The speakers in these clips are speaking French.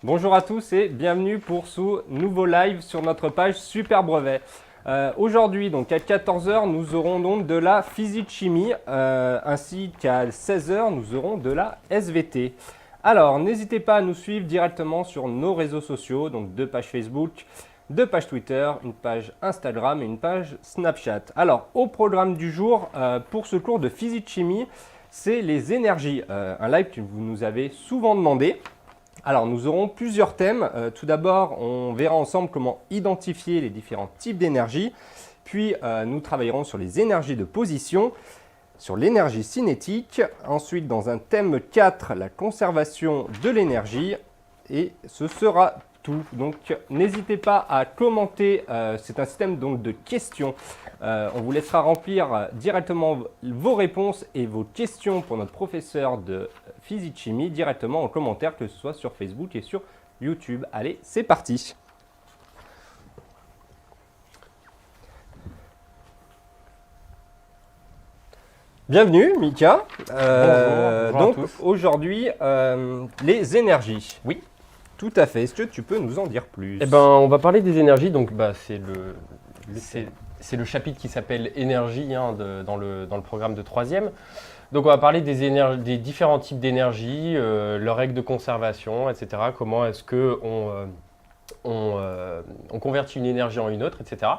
Bonjour à tous et bienvenue pour ce nouveau live sur notre page Super Brevet. Aujourd'hui, donc à 14 h, nous aurons donc de la physique-chimie, ainsi qu'à 16 h, nous aurons de la SVT. Alors, n'hésitez pas à nous suivre directement sur nos réseaux sociaux, donc deux pages Facebook, deux pages Twitter, une page Instagram et une page Snapchat. Alors, au programme du jour, pour ce cours de physique-chimie, c'est les énergies, un live que vous nous avez souvent demandé. Alors, nous aurons plusieurs thèmes. Tout d'abord, on verra ensemble comment identifier les différents types d'énergie. Puis, nous travaillerons sur les énergies de position, sur l'énergie cinétique. Ensuite, dans un thème 4, la conservation de l'énergie. Et ce sera tout. Donc, n'hésitez pas à commenter. C'est un système donc, de questions. On vous laissera remplir directement vos réponses et vos questions pour notre professeur de physique-chimie directement en commentaire, que ce soit sur Facebook et sur YouTube. Allez, c'est parti! Bienvenue Mika. Bonjour donc à tous. aujourd'hui, les énergies. Oui. Tout à fait. Est-ce que tu peux nous en dire plus? Eh ben, on va parler des énergies. Donc, c'est le chapitre qui s'appelle énergie dans le programme de 3e. Donc, on va parler des différents types d'énergie, leurs règles de conservation, etc. Comment est-ce qu'on on convertit une énergie en une autre, etc.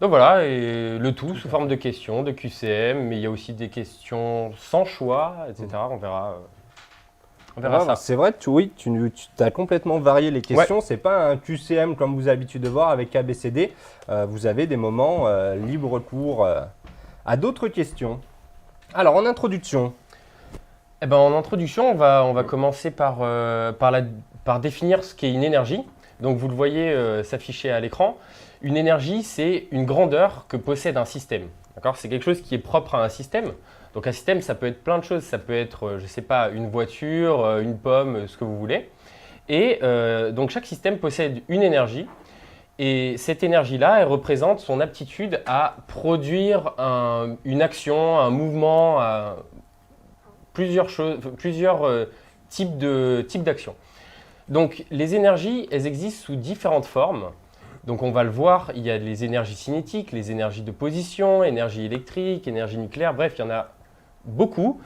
Donc voilà, et le tout sous forme de questions, de QCM, mais il y a aussi des questions sans choix, etc. On verra ça. C'est vrai, tu as complètement varié les questions. Ouais. C'est pas un QCM comme vous avez l'habitude de voir avec ABCD. Vous avez des moments libre cours à d'autres questions. Alors, en introduction. Eh ben, en introduction, on va commencer par définir ce qu'est une énergie. Donc, vous le voyez s'afficher à l'écran. Une énergie, c'est une grandeur que possède un système. D'accord ? C'est quelque chose qui est propre à un système. Donc, un système, ça peut être plein de choses. Ça peut être, je ne sais pas, une voiture, une pomme, ce que vous voulez. Et donc, chaque système possède une énergie. Et cette énergie-là, elle représente son aptitude à produire une action, un mouvement, plusieurs types d'actions. Donc, les énergies, elles existent sous différentes formes. Donc, on va le voir, il y a les énergies cinétiques, les énergies de position, énergie électrique, énergie nucléaire, bref, il y en a beaucoup.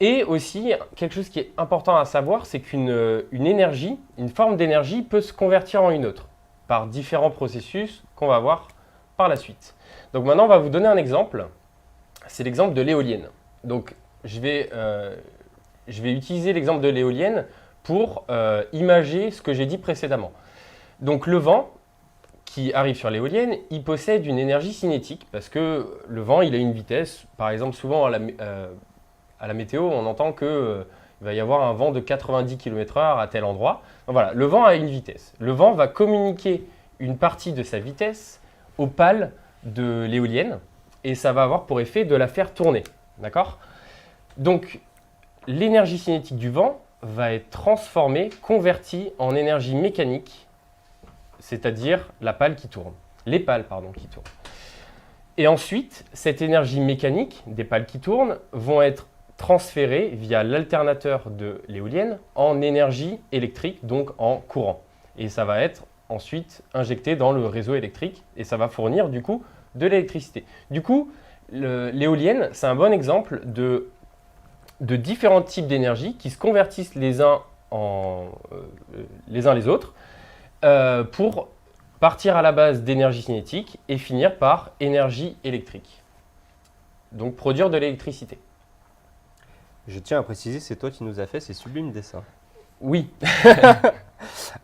Et aussi, quelque chose qui est important à savoir, c'est qu'une énergie, une forme d'énergie peut se convertir en une autre par différents processus qu'on va voir par la suite. Donc maintenant, on va vous donner un exemple. C'est l'exemple de l'éolienne. Donc, je vais utiliser l'exemple de l'éolienne pour imager ce que j'ai dit précédemment. Donc, le vent qui arrive sur l'éolienne, il possède une énergie cinétique parce que le vent, il a une vitesse. Par exemple, souvent à la météo, on entend qu'il va y avoir un vent de 90 km/h à tel endroit. Donc voilà, le vent a une vitesse. Le vent va communiquer une partie de sa vitesse aux pales de l'éolienne et ça va avoir pour effet de la faire tourner. D'accord ? Donc, l'énergie cinétique du vent va être transformée, convertie en énergie mécanique, c'est-à-dire la pale qui tourne. Les pales, qui tournent. Et ensuite, cette énergie mécanique des pales qui tournent vont être transférées via l'alternateur de l'éolienne en énergie électrique, donc en courant. Et ça va être ensuite injecté dans le réseau électrique et ça va fournir du coup de l'électricité. Du coup, l'éolienne, c'est un bon exemple de différents types d'énergie qui se convertissent les uns les autres pour partir à la base d'énergie cinétique et finir par énergie électrique. Donc produire de l'électricité. Je tiens à préciser, c'est toi qui nous as fait ces sublimes dessins. Oui.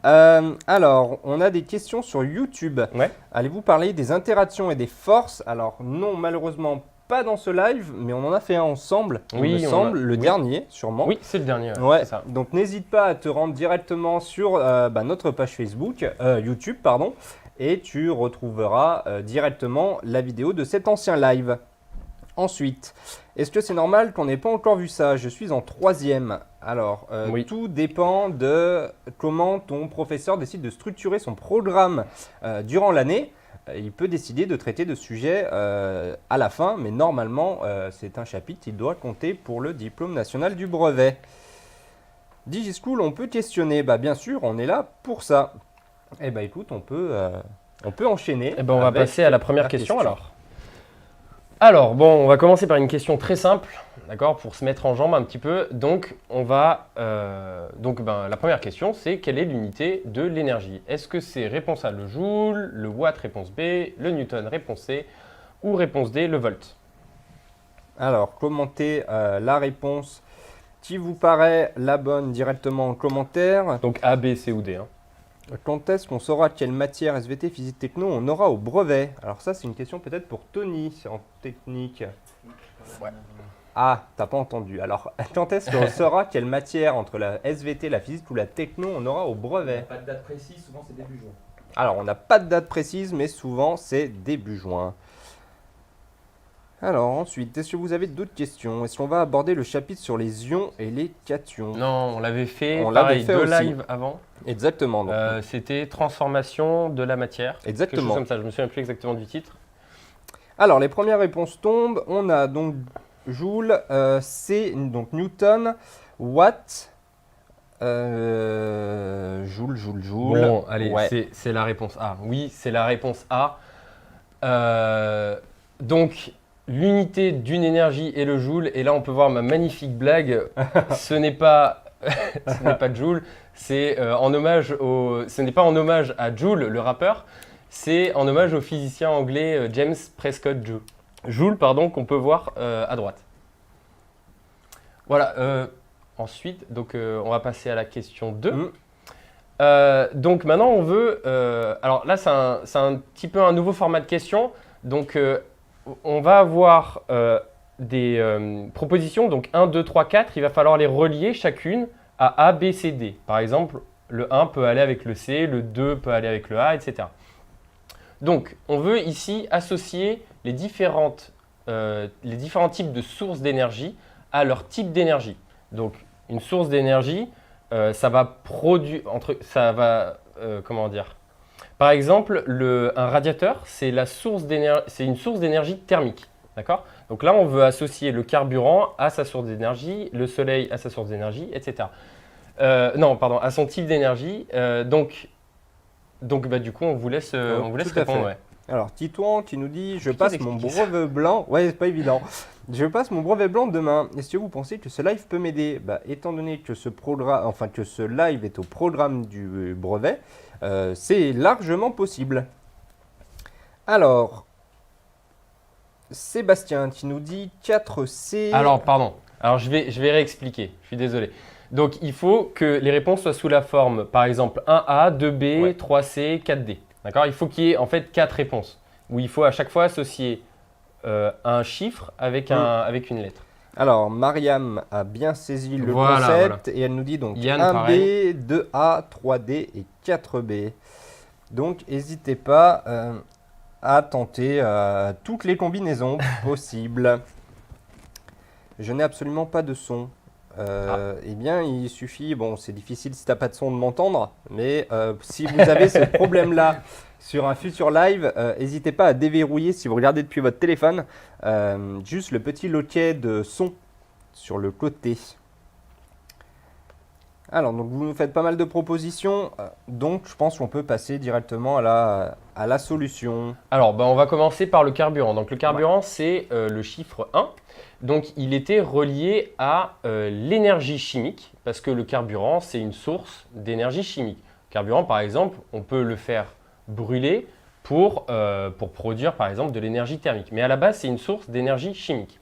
Alors, on a des questions sur YouTube. Ouais. Allez-vous parler des interactions et des forces? Alors, non, malheureusement, pas dans ce live, mais on en a fait un ensemble, il me semble, le dernier, sûrement. Oui, c'est le dernier. Ouais, c'est ça. donc n'hésite pas à te rendre directement sur notre page Facebook, YouTube, pardon, et tu retrouveras directement la vidéo de cet ancien live. Ensuite, est-ce que c'est normal qu'on n'ait pas encore vu ça? Je suis en 3e. Alors, Oui. tout dépend de comment ton professeur décide de structurer son programme durant l'année. Il peut décider de traiter de sujets à la fin, mais normalement, c'est un chapitre qui doit compter pour le diplôme national du brevet. DigiSchool, on peut questionner. Bah bien sûr, on est là pour ça. Eh bah écoute, on peut enchaîner. Eh ben, on va avec passer à la première question alors. Alors, bon, on va commencer par une question très simple, d'accord, pour se mettre en jambe un petit peu. Donc, la première question, c'est quelle est l'unité de l'énergie? Est-ce que c'est réponse A, le joule, le watt, réponse B, le newton, réponse C, ou réponse D, le volt? Alors, commentez la réponse qui vous paraît la bonne directement en commentaire. Donc A, B, C ou D. Hein. Quand est-ce qu'on saura quelle matière SVT, physique techno on aura au brevet? Alors ça, c'est une question peut-être pour Tony, c'est en technique. Ouais. Ah, t'as pas entendu. Alors, quand est-ce qu'on saura quelle matière entre la SVT, la physique ou la techno on aura au brevet? Pas de date précise, souvent c'est début juin. Alors, on n'a pas de date précise, mais souvent c'est début juin. Alors ensuite, est-ce que vous avez d'autres questions? Est-ce qu'on va aborder le chapitre sur les ions et les cations? Non, on l'avait fait, On pareil, l'avait fait deux aussi. lives avant. Exactement. Donc. C'était transformation de la matière. Quelque chose Exactement. comme ça, je me souviens plus exactement du titre. Alors, les premières réponses tombent. On a donc Joule, C, donc Newton, Watt, Joule. Bon, allez, Ouais. c'est la réponse A. Oui, c'est la réponse A. Donc, l'unité d'une énergie est le joule. Et là, on peut voir ma magnifique blague. Ce n'est pas, ce n'est pas Joule. C'est ce n'est pas en hommage à Joule, le rappeur. C'est en hommage au physicien anglais James Prescott Joule, qu'on peut voir à droite. Voilà. Ensuite, donc, on va passer à la question 2. Donc maintenant, on veut... alors là, c'est un petit peu un nouveau format de question. Donc, on va avoir des propositions. Donc, 1, 2, 3, 4. Il va falloir les relier chacune à A, B, C, D. Par exemple, le 1 peut aller avec le C, le 2 peut aller avec le A, etc. Donc, on veut ici associer les différents types de sources d'énergie à leur type d'énergie. Donc, une source d'énergie, ça va produire, comment dire? Par exemple, un radiateur, c'est une source d'énergie thermique, d'accord? Donc là, on veut associer le carburant à sa source d'énergie, le soleil à sa source d'énergie, etc. Non, pardon, à son type d'énergie. Donc, du coup, on vous laisse répondre. Ouais. Alors, Titouan qui nous dit « Je passe mon brevet blanc. » Ouais, c'est pas évident. « Je passe mon brevet blanc demain. Est-ce que vous pensez que ce live peut m'aider ?» Bah, étant donné que que ce live est au programme du brevet, c'est largement possible. Alors, Sébastien qui nous dit 4C. Alors, pardon. Alors, je vais réexpliquer. Je suis désolé. Donc, il faut que les réponses soient sous la forme, par exemple, 1A, 2B, ouais. 3C, 4D. D'accord? Il faut qu'il y ait en fait 4 réponses, où il faut à chaque fois associer un chiffre avec une lettre. Alors, Mariam a bien saisi le concept et elle nous dit donc Yann, 1B, pareil. 2A, 3D et 4B. Donc, n'hésitez pas à tenter toutes les combinaisons possibles. Je n'ai absolument pas de son. Eh bien, il suffit, bon, c'est difficile si tu n'as pas de son de m'entendre, mais si vous avez ce problème-là sur un futur live, n'hésitez pas à déverrouiller si vous regardez depuis votre téléphone, juste le petit loquet de son sur le côté. Alors, donc vous nous faites pas mal de propositions, donc je pense qu'on peut passer directement à la solution. Alors, on va commencer par le carburant. Donc, le carburant, c'est le chiffre 1. Donc, il était relié à l'énergie chimique, parce que le carburant, c'est une source d'énergie chimique. Le carburant, par exemple, on peut le faire brûler pour produire, par exemple, de l'énergie thermique. Mais à la base, c'est une source d'énergie chimique.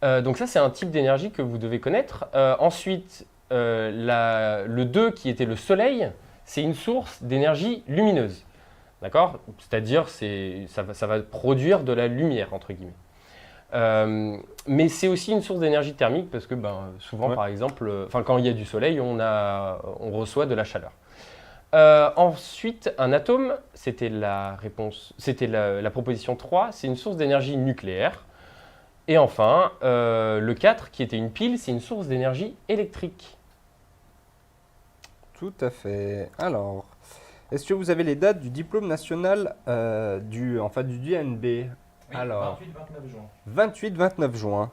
Donc ça, c'est un type d'énergie que vous devez connaître. Ensuite, le 2, qui était le soleil, c'est une source d'énergie lumineuse. D'accord? C'est-à-dire, ça va produire de la lumière, entre guillemets. Mais c'est aussi une source d'énergie thermique parce que souvent, par exemple, quand il y a du soleil, on reçoit de la chaleur. Ensuite, un atome, c'était la proposition 3, c'est une source d'énergie nucléaire. Et enfin, le 4, qui était une pile, c'est une source d'énergie électrique. Tout à fait. Alors, est-ce que vous avez les dates du diplôme national du DNB? Oui, alors, 28-29 juin. 28-29 juin.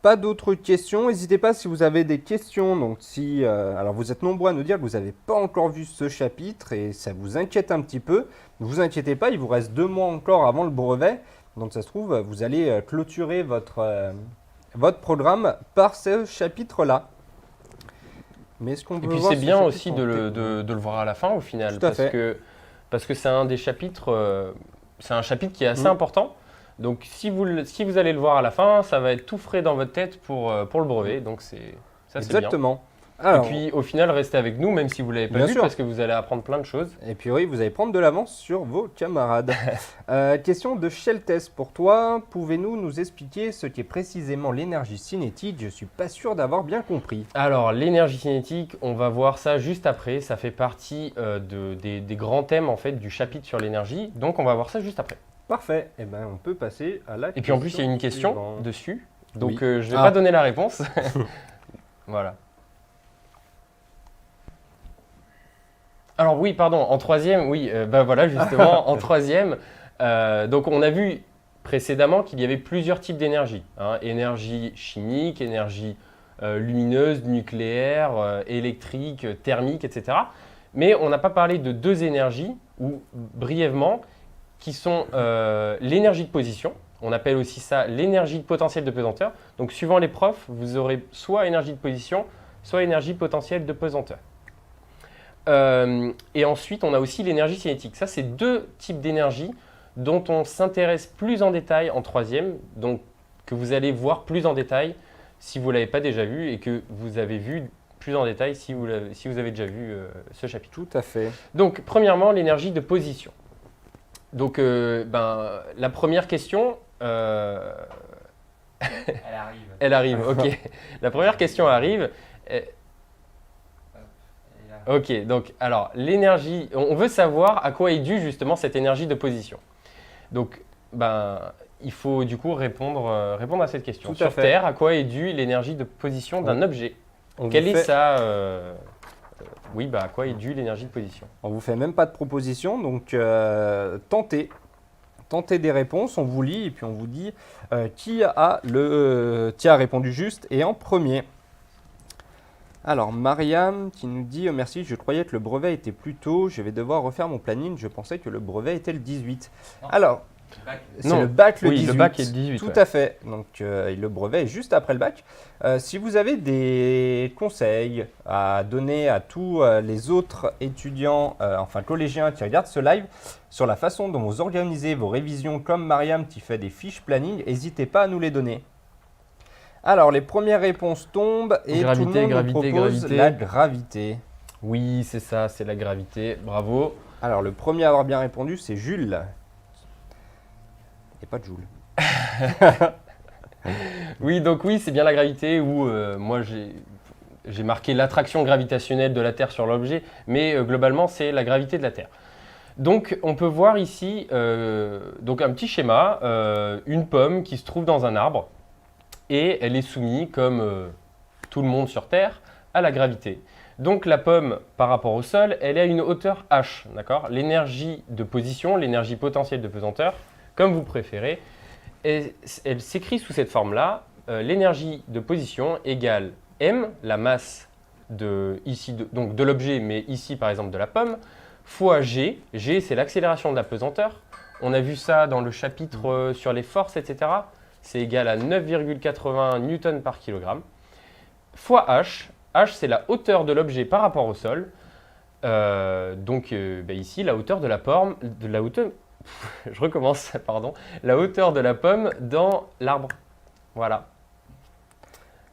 pas d'autres questions. N'hésitez pas si vous avez des questions. Donc si, alors vous êtes nombreux à nous dire que vous n'avez pas encore vu ce chapitre et ça vous inquiète un petit peu. Ne vous inquiétez pas, il vous reste 2 mois encore avant le brevet. Donc ça se trouve, vous allez clôturer votre programme par ce chapitre-là. Mais est-ce qu'on peut Et puis voir c'est ce bien chapitre aussi en de le voir à la fin au final, Tout à fait. parce que c'est un des chapitres, c'est un chapitre qui est assez important. Donc si vous allez le voir à la fin, ça va être tout frais dans votre tête pour le brevet. Donc ça c'est bien. Exactement. Et Alors, puis au final, restez avec nous même si vous ne l'avez pas Bien vu sûr. parce que vous allez apprendre plein de choses. et puis oui, vous allez prendre de l'avance sur vos camarades. Question de Sheltes pour toi. Pouvez-vous nous expliquer ce qu'est précisément l'énergie cinétique? Je ne suis pas sûr d'avoir bien compris. Alors l'énergie cinétique, on va voir ça juste après. Ça fait partie des grands thèmes en fait du chapitre sur l'énergie. Donc on va voir ça juste après. Parfait. Eh ben, on peut passer à la Et puis en plus, il y a une question suivante. dessus. Donc Oui. je ne vais Ah. pas donner la réponse. Voilà. Alors oui, pardon, en troisième, oui, voilà justement, en troisième, donc on a vu précédemment qu'il y avait plusieurs types d'énergie. Énergie chimique, énergie lumineuse, nucléaire, électrique, thermique, etc. Mais on n'a pas parlé de 2 énergies, ou brièvement, qui sont l'énergie de position. On appelle aussi ça l'énergie potentielle de pesanteur. Donc suivant les profs, vous aurez soit énergie de position, soit énergie potentielle de pesanteur. Et ensuite, on a aussi l'énergie cinétique. Ça, c'est 2 types d'énergie dont on s'intéresse plus en détail en troisième, donc que vous allez voir plus en détail si vous ne l'avez pas déjà vu et que vous avez vu plus en détail si vous avez déjà vu ce chapitre. Tout à fait. Donc, premièrement, l'énergie de position. Donc, la première question, Elle arrive. elle arrive, ok. La première question arrive. Elle est là. Ok, donc alors l'énergie, on veut savoir à quoi est due justement cette énergie de position. Donc, il faut du coup répondre à cette question. Tout à Sur fait. Terre, à quoi est due l'énergie de position d'un objet? On Quelle vous est fait- sa... à quoi est due l'énergie de position? On vous fait même pas de proposition, donc tentez. Tentez des réponses, on vous lit et puis on vous dit qui a répondu juste et en premier. Alors, Mariam qui nous dit merci, je croyais que le brevet était plus tôt, je vais devoir refaire mon planning, je pensais que le brevet était le 18. Non. Alors, Bac. c'est Non. le bac le Oui, 18. le bac est le 18, Tout ouais. à fait. Donc, le brevet est juste après le bac. Si vous avez des conseils à donner à tous les autres étudiants, collégiens qui regardent ce live, sur la façon dont vous organisez vos révisions, comme Mariam qui fait des fiches planning, n'hésitez pas à nous les donner. Alors, les premières réponses tombent et tout le Gravité, monde gravité, nous propose gravité. la gravité. Oui, c'est ça, c'est la gravité. Bravo. Alors, le premier à avoir bien répondu, c'est Jules. Et pas Jules. Oui, donc oui, c'est bien la gravité où moi j'ai marqué l'attraction gravitationnelle de la Terre sur l'objet, mais globalement c'est la gravité de la Terre. Donc on peut voir ici donc un petit schéma, une pomme qui se trouve dans un arbre et elle est soumise, comme tout le monde sur Terre, à la gravité. Donc la pomme par rapport au sol, elle est à une hauteur h, d'accord? L'énergie de position, l'énergie potentielle de pesanteur, comme vous préférez, elle s'écrit sous cette forme-là. L'énergie de position égale m, la masse de l'objet, mais ici par exemple de la pomme, fois g. G, c'est l'accélération de la pesanteur. On a vu ça dans le chapitre sur les forces, etc. C'est égal à 9,81 newtons par kilogramme. Fois h. H, c'est la hauteur de l'objet par rapport au sol. Ici, la hauteur de la pomme, je recommence, pardon. La hauteur de la pomme dans l'arbre. Voilà.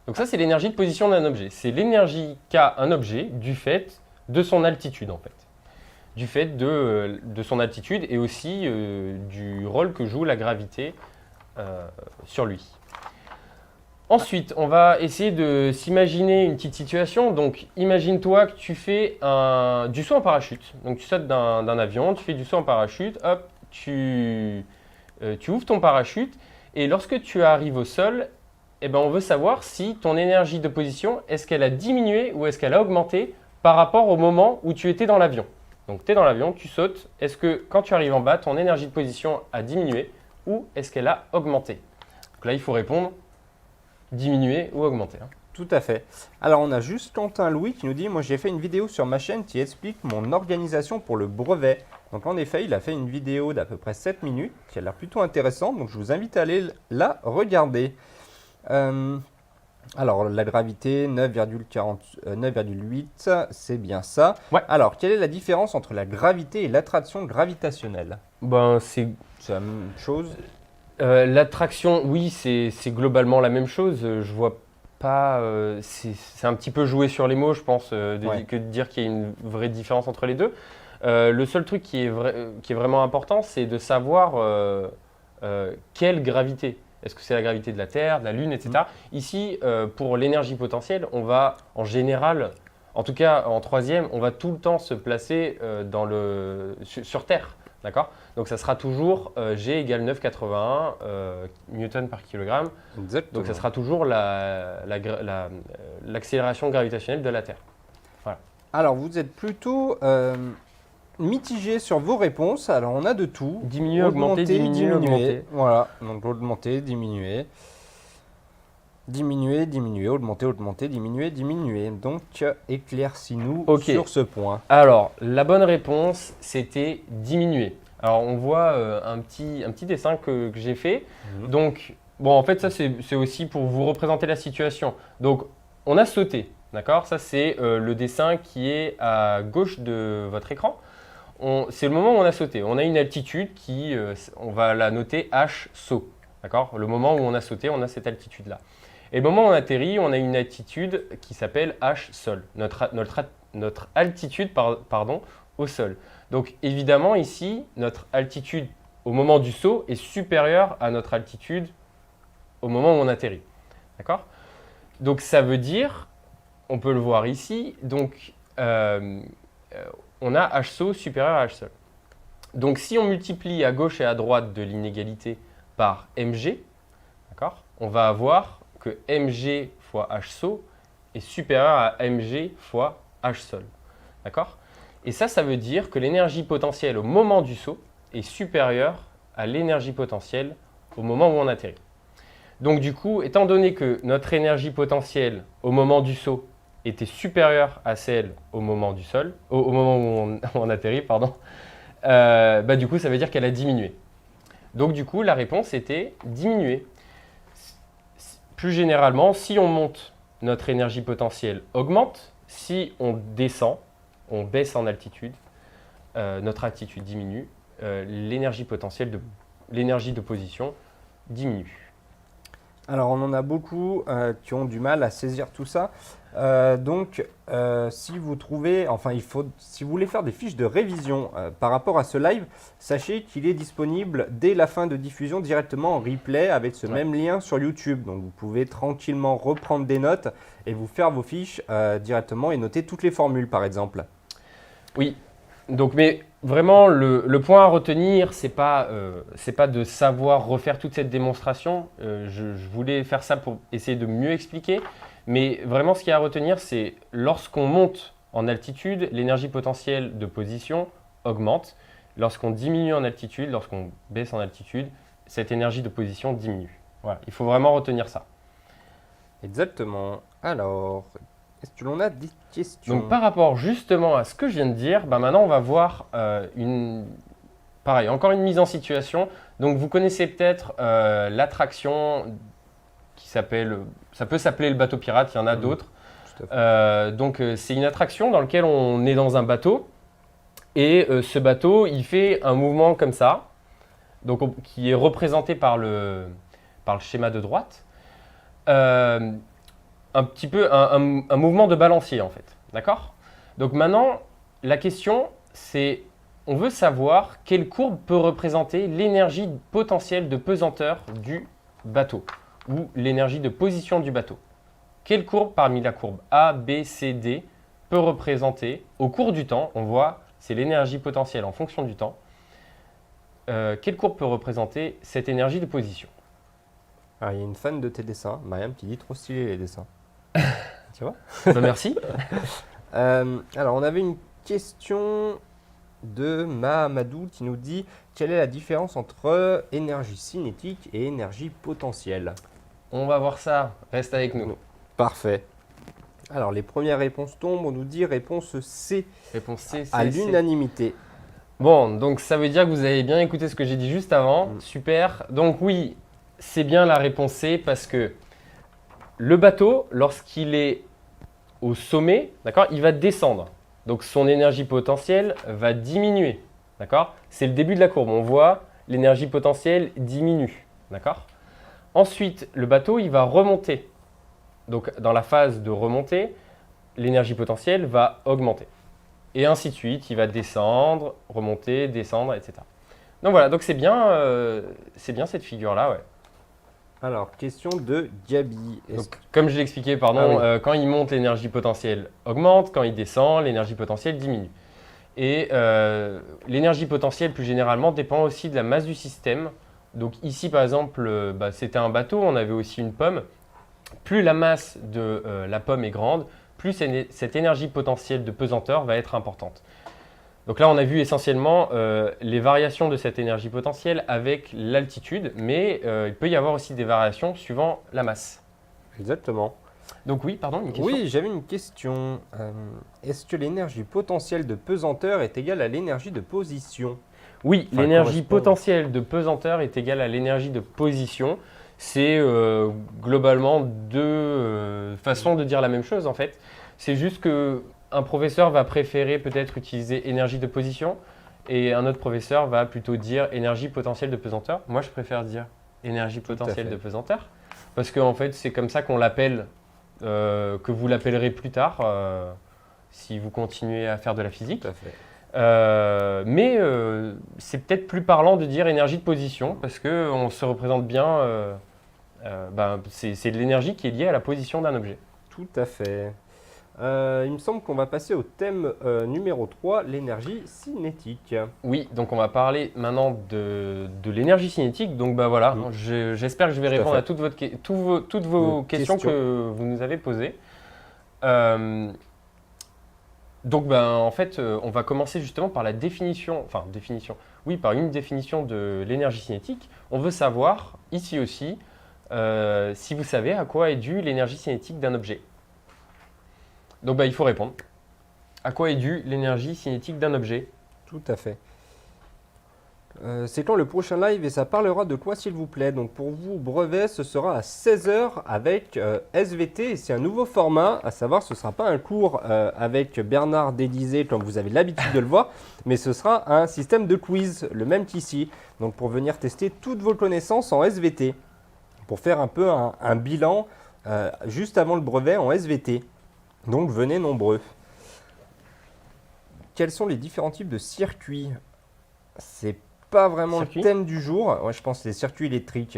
Donc ça, c'est l'énergie de position d'un objet. C'est l'énergie qu'a un objet du fait de son altitude, en fait. Du fait de son altitude et aussi du rôle que joue la gravité sur lui. Ensuite, on va essayer de s'imaginer une petite situation. Donc, imagine-toi que tu fais du saut en parachute. Donc, tu sautes d'un avion, tu fais du saut en parachute, hop, tu ouvres ton parachute et lorsque tu arrives au sol, on veut savoir si ton énergie de position, est-ce qu'elle a diminué ou est-ce qu'elle a augmenté par rapport au moment où tu étais dans l'avion. Donc, tu es dans l'avion, tu sautes. Est-ce que quand tu arrives en bas, ton énergie de position a diminué ou est-ce qu'elle a augmenté? Donc là, il faut répondre diminuer ou augmenter. Hein. Tout à fait. Alors, on a juste Quentin Louis qui nous dit « Moi, j'ai fait une vidéo sur ma chaîne qui explique mon organisation pour le brevet. » Donc, en effet, il a fait une vidéo d'à peu près 7 minutes qui a l'air plutôt intéressante. Donc, je vous invite à aller la regarder. Alors, la gravité, 9,8, c'est bien ça. Ouais. Alors, quelle est la différence entre la gravité et l'attraction gravitationnelle? Ben, c'est C'est la même chose. l'attraction, oui, c'est globalement la même chose. Je vois pas. C'est un petit peu jouer sur les mots, je pense, que de dire qu'il y a une vraie différence entre les deux. Le seul truc qui est vraiment important, c'est de savoir quelle gravité. Est-ce que c'est la gravité de la Terre, de la Lune, etc. Ici, pour l'énergie potentielle, on va en général, en tout cas en troisième, on va tout le temps se placer sur Terre. D'accord? Donc ça sera toujours G égale 9,81 newton par kilogramme. Exactement. Donc ça sera toujours l'accélération gravitationnelle de la Terre. Alors, vous êtes plutôt mitigé sur vos réponses. Alors, on a de tout. Diminuer, augmenter, diminuer, augmenter. Voilà, donc augmenter, diminuer. Diminuer, diminuer, augmenter, augmenter, diminuer, diminuer. Donc, éclaircis-nous sur ce point. Alors, la bonne réponse, c'était diminuer. Alors, on voit un petit dessin que j'ai fait. Donc, bon, en fait, ça, c'est aussi pour vous représenter la situation. Donc, on a sauté, d'accord? Ça, c'est le dessin qui est à gauche de votre écran. C'est le moment où on a sauté. On a une altitude on va la noter H saut, d'accord? Le moment où on a sauté, on a cette altitude-là. Et le moment où on atterrit, on a une altitude qui s'appelle H sol, notre altitude au sol. Donc évidemment ici, notre altitude au moment du saut est supérieure à notre altitude au moment où on atterrit. D'accord? Donc ça veut dire, on peut le voir ici, donc on a H saut supérieur à H sol. Donc si on multiplie à gauche et à droite de l'inégalité par mg, d'accord, on va avoir que mg fois h saut est supérieur à mg fois h sol. D'accord? Et ça veut dire que l'énergie potentielle au moment du saut est supérieure à l'énergie potentielle au moment où on atterrit. Donc du coup, étant donné que notre énergie potentielle au moment du saut était supérieure à celle au moment du sol, au moment où on atterrit, pardon, du coup, ça veut dire qu'elle a diminué. Donc du coup, la réponse était diminuer. Plus généralement, si on monte, notre énergie potentielle augmente. Si on descend, on baisse en altitude, notre altitude diminue, l'énergie potentielle, l'énergie de position diminue. Alors, on en a beaucoup qui ont du mal à saisir tout ça. Si vous trouvez, si vous voulez faire des fiches de révision par rapport à ce live, sachez qu'il est disponible dès la fin de diffusion directement en replay avec ce même lien sur YouTube. Donc, vous pouvez tranquillement reprendre des notes et vous faire vos fiches directement et noter toutes les formules, par exemple. Oui. Donc, mais vraiment, le point à retenir, c'est pas de savoir refaire toute cette démonstration. Je voulais faire ça pour essayer de mieux expliquer. Mais vraiment, ce qu'il y a à retenir, c'est lorsqu'on monte en altitude, l'énergie potentielle de position augmente. Lorsqu'on diminue en altitude, lorsqu'on baisse en altitude, cette énergie de position diminue. Voilà, il faut vraiment retenir ça. Exactement. Alors, est-ce que l'on a des questions? Donc, par rapport justement à ce que je viens de dire, maintenant, on va voir pareil, encore une mise en situation. Donc, vous connaissez peut-être l'attraction ça peut s'appeler le bateau pirate, il y en a d'autres. C'est une attraction dans laquelle on est dans un bateau et ce bateau, il fait un mouvement comme ça, donc, qui est représenté par le schéma de droite. Un petit peu un mouvement de balancier en fait. D'accord? Donc maintenant, la question c'est, on veut savoir quelle courbe peut représenter l'énergie potentielle de pesanteur du bateau ou l'énergie de position du bateau. Quelle courbe parmi la courbe A, B, C, D peut représenter, au cours du temps, on voit, c'est l'énergie potentielle en fonction du temps, quelle courbe peut représenter cette énergie de position? Alors, il y a une fan de tes dessins, Mariam, qui dit trop stylé les dessins. Tu vois? Merci. Alors, on avait une question de Mahamadou qui nous dit quelle est la différence entre énergie cinétique et énergie potentielle? On va voir ça. Reste avec nous. Parfait. Alors, les premières réponses tombent. On nous dit réponse C, Réponse C, à c'est l'unanimité. Bon, donc ça veut dire que vous avez bien écouté ce que j'ai dit juste avant. Super. Donc oui, c'est bien la réponse C parce que le bateau, lorsqu'il est au sommet, d'accord, il va descendre. Donc son énergie potentielle va diminuer. D'accord? C'est le début de la courbe. On voit l'énergie potentielle diminue. D'accord? Ensuite, le bateau, il va remonter. Donc dans la phase de remontée, l'énergie potentielle va augmenter. Et ainsi de suite, il va descendre, remonter, descendre, etc. Donc voilà, donc c'est bien cette figure-là, ouais. Alors, question de Gabi. Donc, comme je l'ai expliqué, pardon, Ah oui. quand il monte, l'énergie potentielle augmente, quand il descend, l'énergie potentielle diminue. Et l'énergie potentielle, plus généralement, dépend aussi de la masse du système. Donc ici, par exemple, c'était un bateau, on avait aussi une pomme. Plus la masse de la pomme est grande, plus cette énergie potentielle de pesanteur va être importante. Donc là, on a vu essentiellement les variations de cette énergie potentielle avec l'altitude, mais il peut y avoir aussi des variations suivant la masse. Exactement. Donc oui, pardon, une question. Oui, j'avais une question. Est-ce que l'énergie potentielle de pesanteur est égale à l'énergie de position? Oui, Enfin, l'énergie correspond. potentielle de pesanteur est égale à l'énergie de position. C'est globalement deux façons de dire la même chose en fait. C'est juste qu'un professeur va préférer peut-être utiliser énergie de position et un autre professeur va plutôt dire énergie potentielle de pesanteur. Moi, je préfère dire énergie potentielle fait. de pesanteur parce qu'en fait, c'est comme ça qu'on l'appelle, que vous l'appellerez plus tard si vous continuez à faire de la physique. Tout à fait. Mais c'est peut-être plus parlant de dire énergie de position parce qu'on se représente bien, c'est de l'énergie qui est liée à la position d'un objet. Tout à fait. Il me semble qu'on va passer au thème numéro 3, l'énergie cinétique. Oui, donc on va parler maintenant de l'énergie cinétique. Donc voilà, j'espère que je vais Tout à répondre fait. à toutes vos questions que vous nous avez posées. Donc en fait, on va commencer justement par la définition, par une définition de l'énergie cinétique. On veut savoir, ici aussi, si vous savez à quoi est due l'énergie cinétique d'un objet. Donc il faut répondre. À quoi est due l'énergie cinétique d'un objet? Tout à fait. C'est quand le prochain live et ça parlera de quoi s'il vous plaît? Donc pour vous, brevet, ce sera à 16 h avec SVT et c'est un nouveau format, à savoir ce ne sera pas un cours avec Bernard Dédizé comme vous avez l'habitude de le voir, mais ce sera un système de quiz, le même qu'ici. Donc pour venir tester toutes vos connaissances en SVT, pour faire un peu un bilan juste avant le brevet en SVT. Donc venez nombreux. Quels sont les différents types de circuits? C'est pas vraiment Circuits le thème du jour. Ouais, je pense les circuits électriques.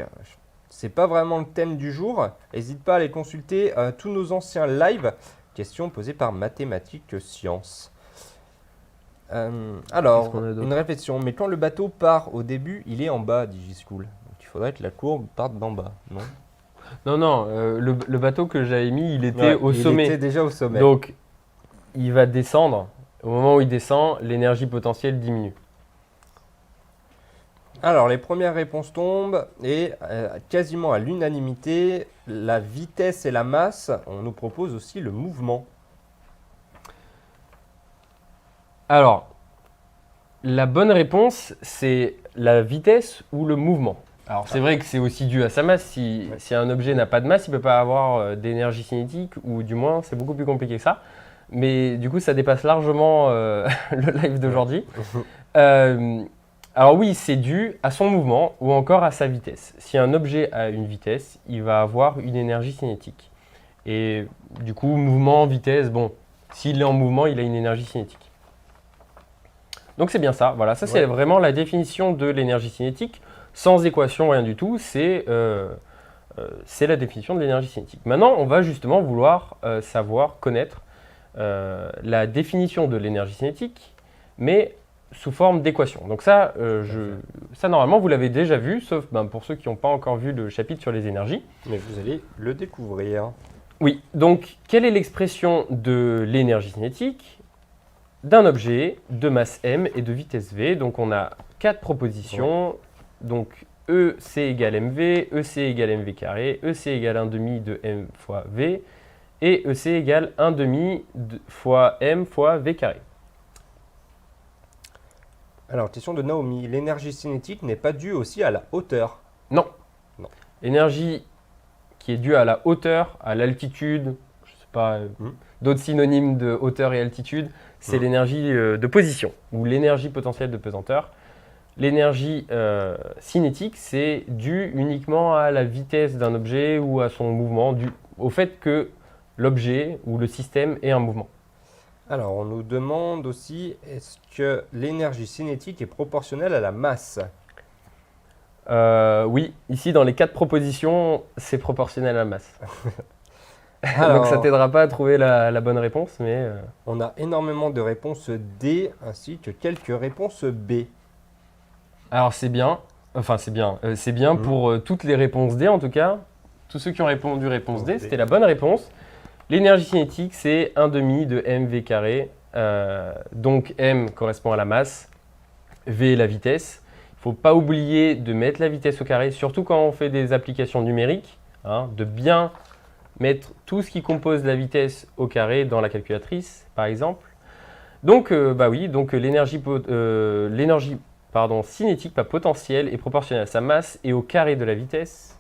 C'est pas vraiment le thème du jour. N'hésite pas à aller consulter tous nos anciens lives. Questions posées par Mathématiques Sciences. Alors, Qu'est-ce qu'on a d'autre? une réflexion. Mais quand le bateau part au début, il est en bas, dit J-School. Donc il faudrait que la courbe parte d'en bas, non? Non, le bateau que j'avais mis, il était au sommet. Il était déjà au sommet. Donc, il va descendre. Au moment où il descend, l'énergie potentielle diminue. Alors, les premières réponses tombent et quasiment à l'unanimité, la vitesse et la masse, on nous propose aussi le mouvement. Alors, la bonne réponse, c'est la vitesse ou le mouvement. Alors, c'est vrai que c'est aussi dû à sa masse. Si un objet n'a pas de masse, il ne peut pas avoir d'énergie cinétique, ou du moins, c'est beaucoup plus compliqué que ça. Mais du coup, ça dépasse largement le live d'aujourd'hui. Alors oui, c'est dû à son mouvement ou encore à sa vitesse. Si un objet a une vitesse, il va avoir une énergie cinétique. Et du coup, mouvement, vitesse, bon, s'il est en mouvement, il a une énergie cinétique. Donc c'est bien ça, voilà, ça c'est vraiment la définition de l'énergie cinétique, sans équation, rien du tout, c'est la définition de l'énergie cinétique. Maintenant, on va justement vouloir connaître la définition de l'énergie cinétique, mais sous forme d'équation. Donc ça, normalement, vous l'avez déjà vu, sauf pour ceux qui n'ont pas encore vu le chapitre sur les énergies. Mais vous allez le découvrir. Oui, donc quelle est l'expression de l'énergie cinétique d'un objet de masse m et de vitesse v? Donc on a 4 propositions. Donc EC égale MV, EC égale MV carré, EC égale 1 demi de M fois V, et EC égale 1 demi fois M fois V carré. Alors, question de Naomi. L'énergie cinétique n'est pas due aussi à la hauteur? Non. Non. L'énergie qui est due à la hauteur, à l'altitude, je sais pas, d'autres synonymes de hauteur et altitude, c'est l'énergie de position ou l'énergie potentielle de pesanteur. L'énergie cinétique, c'est dû uniquement à la vitesse d'un objet ou à son mouvement, au fait que l'objet ou le système ait un mouvement. Alors, on nous demande aussi, est-ce que l'énergie cinétique est proportionnelle à la masse? Oui, ici dans les 4 propositions, c'est proportionnel à la masse. Alors, Donc ça t'aidera pas à trouver la bonne réponse, mais... on a énormément de réponses D ainsi que quelques réponses B. Alors c'est bien, c'est bien pour toutes les réponses D en tout cas. Tous ceux qui ont répondu réponse D, c'était la bonne réponse. L'énergie cinétique, c'est 1 demi de mv carré. Donc m correspond à la masse, v la vitesse. Il ne faut pas oublier de mettre la vitesse au carré, surtout quand on fait des applications numériques, de bien mettre tout ce qui compose la vitesse au carré dans la calculatrice, par exemple. Donc, l'énergie cinétique, pas potentielle, est proportionnelle à sa masse et au carré de la vitesse.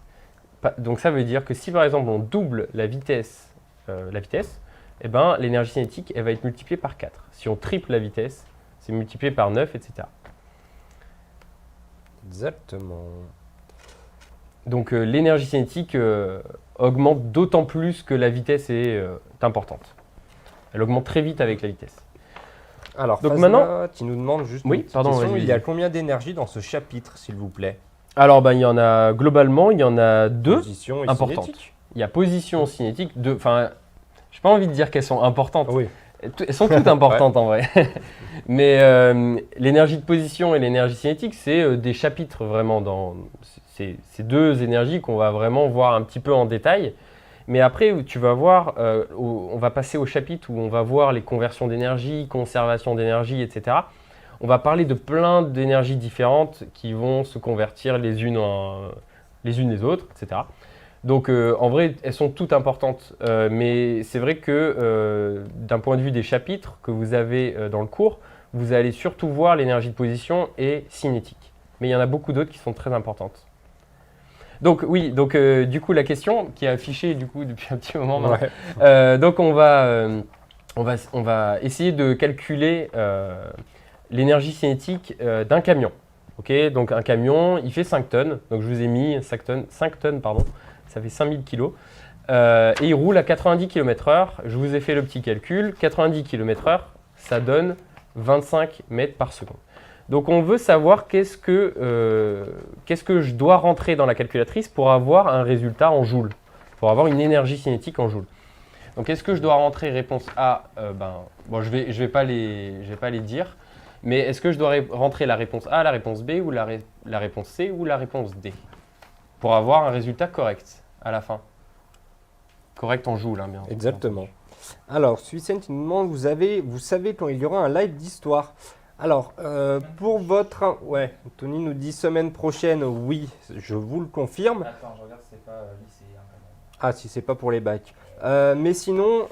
Donc ça veut dire que si par exemple on double la vitesse, eh ben, l'énergie cinétique elle va être multipliée par 4. Si on triple la vitesse, c'est multiplié par 9, etc. Exactement. Donc l'énergie cinétique augmente d'autant plus que la vitesse est importante. Elle augmente très vite avec la vitesse. Alors, donc Fazma, maintenant, tu nous demandes juste oui, une petite pardon, question. vas-y. Il y a combien d'énergie dans ce chapitre, s'il vous plaît? Alors, il y en a globalement, il y en a 2 Position et importantes. cinétique. Il y a position cinétique, enfin, j'ai pas envie de dire qu'elles sont importantes. Oui. Elles sont toutes importantes en vrai. Mais l'énergie de position et l'énergie cinétique, c'est des chapitres vraiment dans ces 2 énergies qu'on va vraiment voir un petit peu en détail. Mais après, tu vas voir, on va passer au chapitre où on va voir les conversions d'énergie, conservation d'énergie, etc. On va parler de plein d'énergies différentes qui vont se convertir les unes les autres, etc. Donc en vrai, elles sont toutes importantes. Mais c'est vrai que d'un point de vue des chapitres que vous avez dans le cours, vous allez surtout voir l'énergie de position et cinétique. Mais il y en a beaucoup d'autres qui sont très importantes. Donc oui, du coup la question qui est affichée du coup depuis un petit moment maintenant. Ouais. Donc on va essayer de calculer l'énergie cinétique d'un camion. Okay, donc un camion, il fait 5 tonnes. Donc je vous ai mis 5 tonnes, pardon. Ça fait 5000 kg. Et il roule à 90 km/h. Je vous ai fait le petit calcul. 90 km/h, ça donne 25 mètres par seconde. Donc on veut savoir qu'est-ce que je dois rentrer dans la calculatrice pour avoir un résultat en joules, pour avoir une énergie cinétique en joules. Donc est-ce que je dois rentrer réponse A? Je vais pas les dire, mais est-ce que je dois rentrer la réponse A, la réponse B, ou la réponse C, ou la réponse D, pour avoir un résultat correct à la fin? Correct en joules, bien. Exactement. Alors, Suicent, il nous demande, vous savez quand il y aura un live d'histoire? Alors, pour votre... Ouais, Tony nous dit semaine prochaine, oui, je vous le confirme. Attends, je regarde si c'est pas lycéen quand même. Ah, si c'est pas pour les bacs. Mais sinon,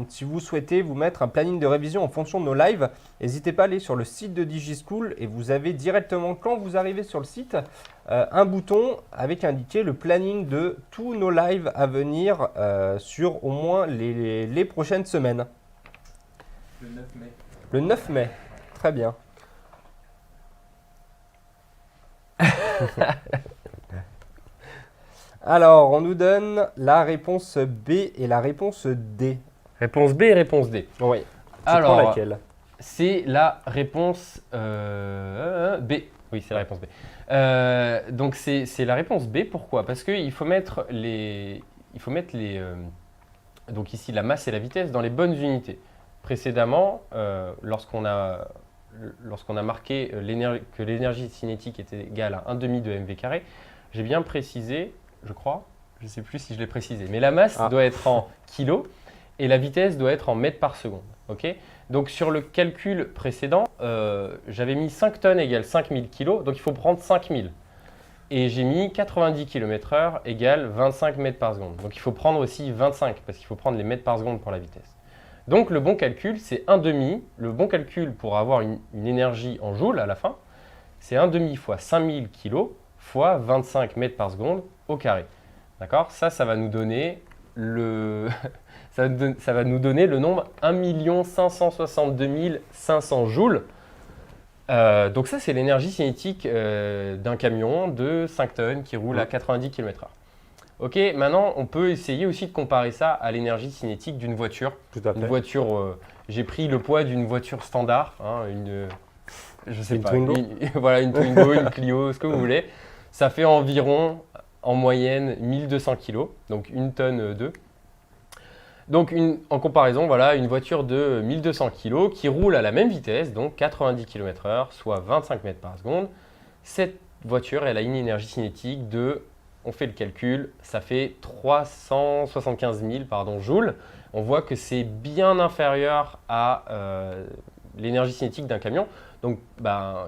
si vous souhaitez vous mettre un planning de révision en fonction de nos lives, n'hésitez pas à aller sur le site de DigiSchool et vous avez directement, quand vous arrivez sur le site, un bouton avec indiqué le planning de tous nos lives à venir sur au moins les prochaines semaines. Le 9 mai. Le 9 mai, très bien. Alors, on nous donne la réponse B et la réponse D. Réponse B et réponse D. Oui. Alors, laquelle? C'est la réponse B. Oui, c'est la réponse B. Donc, c'est la réponse B. Pourquoi? Parce qu'il faut mettre donc ici, la masse et la vitesse dans les bonnes unités. Précédemment, lorsqu'on a marqué que l'énergie cinétique était égale à 1 demi de mv carré, j'ai bien précisé, je crois, je ne sais plus si je l'ai précisé, mais la masse doit être en kilos et la vitesse doit être en mètres par seconde. Ok. Donc sur le calcul précédent, j'avais mis 5 tonnes égale 5000 kg, donc il faut prendre 5000. Et j'ai mis 90 km/h égale 25 mètres par seconde. Donc il faut prendre aussi 25 parce qu'il faut prendre les mètres par seconde pour la vitesse. Donc le bon calcul, c'est 1,5. Le bon calcul pour avoir une énergie en joules à la fin, c'est 1,5 fois 5000 kg fois 25 mètres par seconde au carré. D'accord? Ça va nous donner le... ça va nous donner le nombre 1 562 500 joules. Donc ça, c'est l'énergie cinétique d'un camion de 5 tonnes qui roule à 90 km/h. Ok, maintenant, on peut essayer aussi de comparer ça à l'énergie cinétique d'une voiture. Tout à fait. Une voiture, j'ai pris le poids d'une voiture standard, hein, je sais Une pas, Twingo. voilà, une Twingo, une Clio, ce que vous voulez. Ça fait environ, en moyenne, 1200 kg, donc 1 tonne 2. Donc en comparaison, voilà, une voiture de 1200 kg qui roule à la même vitesse, donc 90 km/h, soit 25 mètres par seconde. Cette voiture, elle a une énergie cinétique de, on fait le calcul, ça fait 375 000 joules. On voit que c'est bien inférieur à l'énergie cinétique d'un camion. Donc,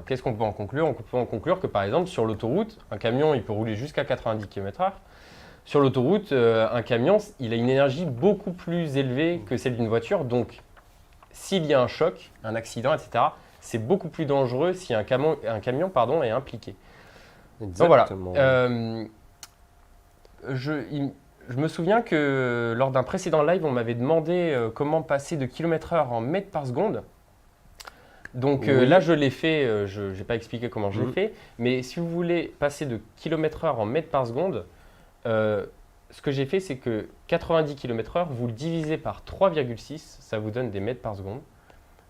qu'est-ce qu'on peut en conclure? On peut en conclure que par exemple, sur l'autoroute, un camion, il peut rouler jusqu'à 90 km/h. Sur l'autoroute, un camion, il a une énergie beaucoup plus élevée que celle d'une voiture. Donc, s'il y a un choc, un accident, etc., c'est beaucoup plus dangereux si un camion est impliqué. Exactement. Donc voilà. Je me souviens que lors d'un précédent live, on m'avait demandé comment passer de km/h en mètres par seconde. Donc Oui. là, je l'ai fait. Je n'ai pas expliqué comment je l'ai fait. Mais si vous voulez passer de km/h en mètres par seconde, ce que j'ai fait, c'est que 90 km/h, vous le divisez par 3,6, ça vous donne des mètres par seconde.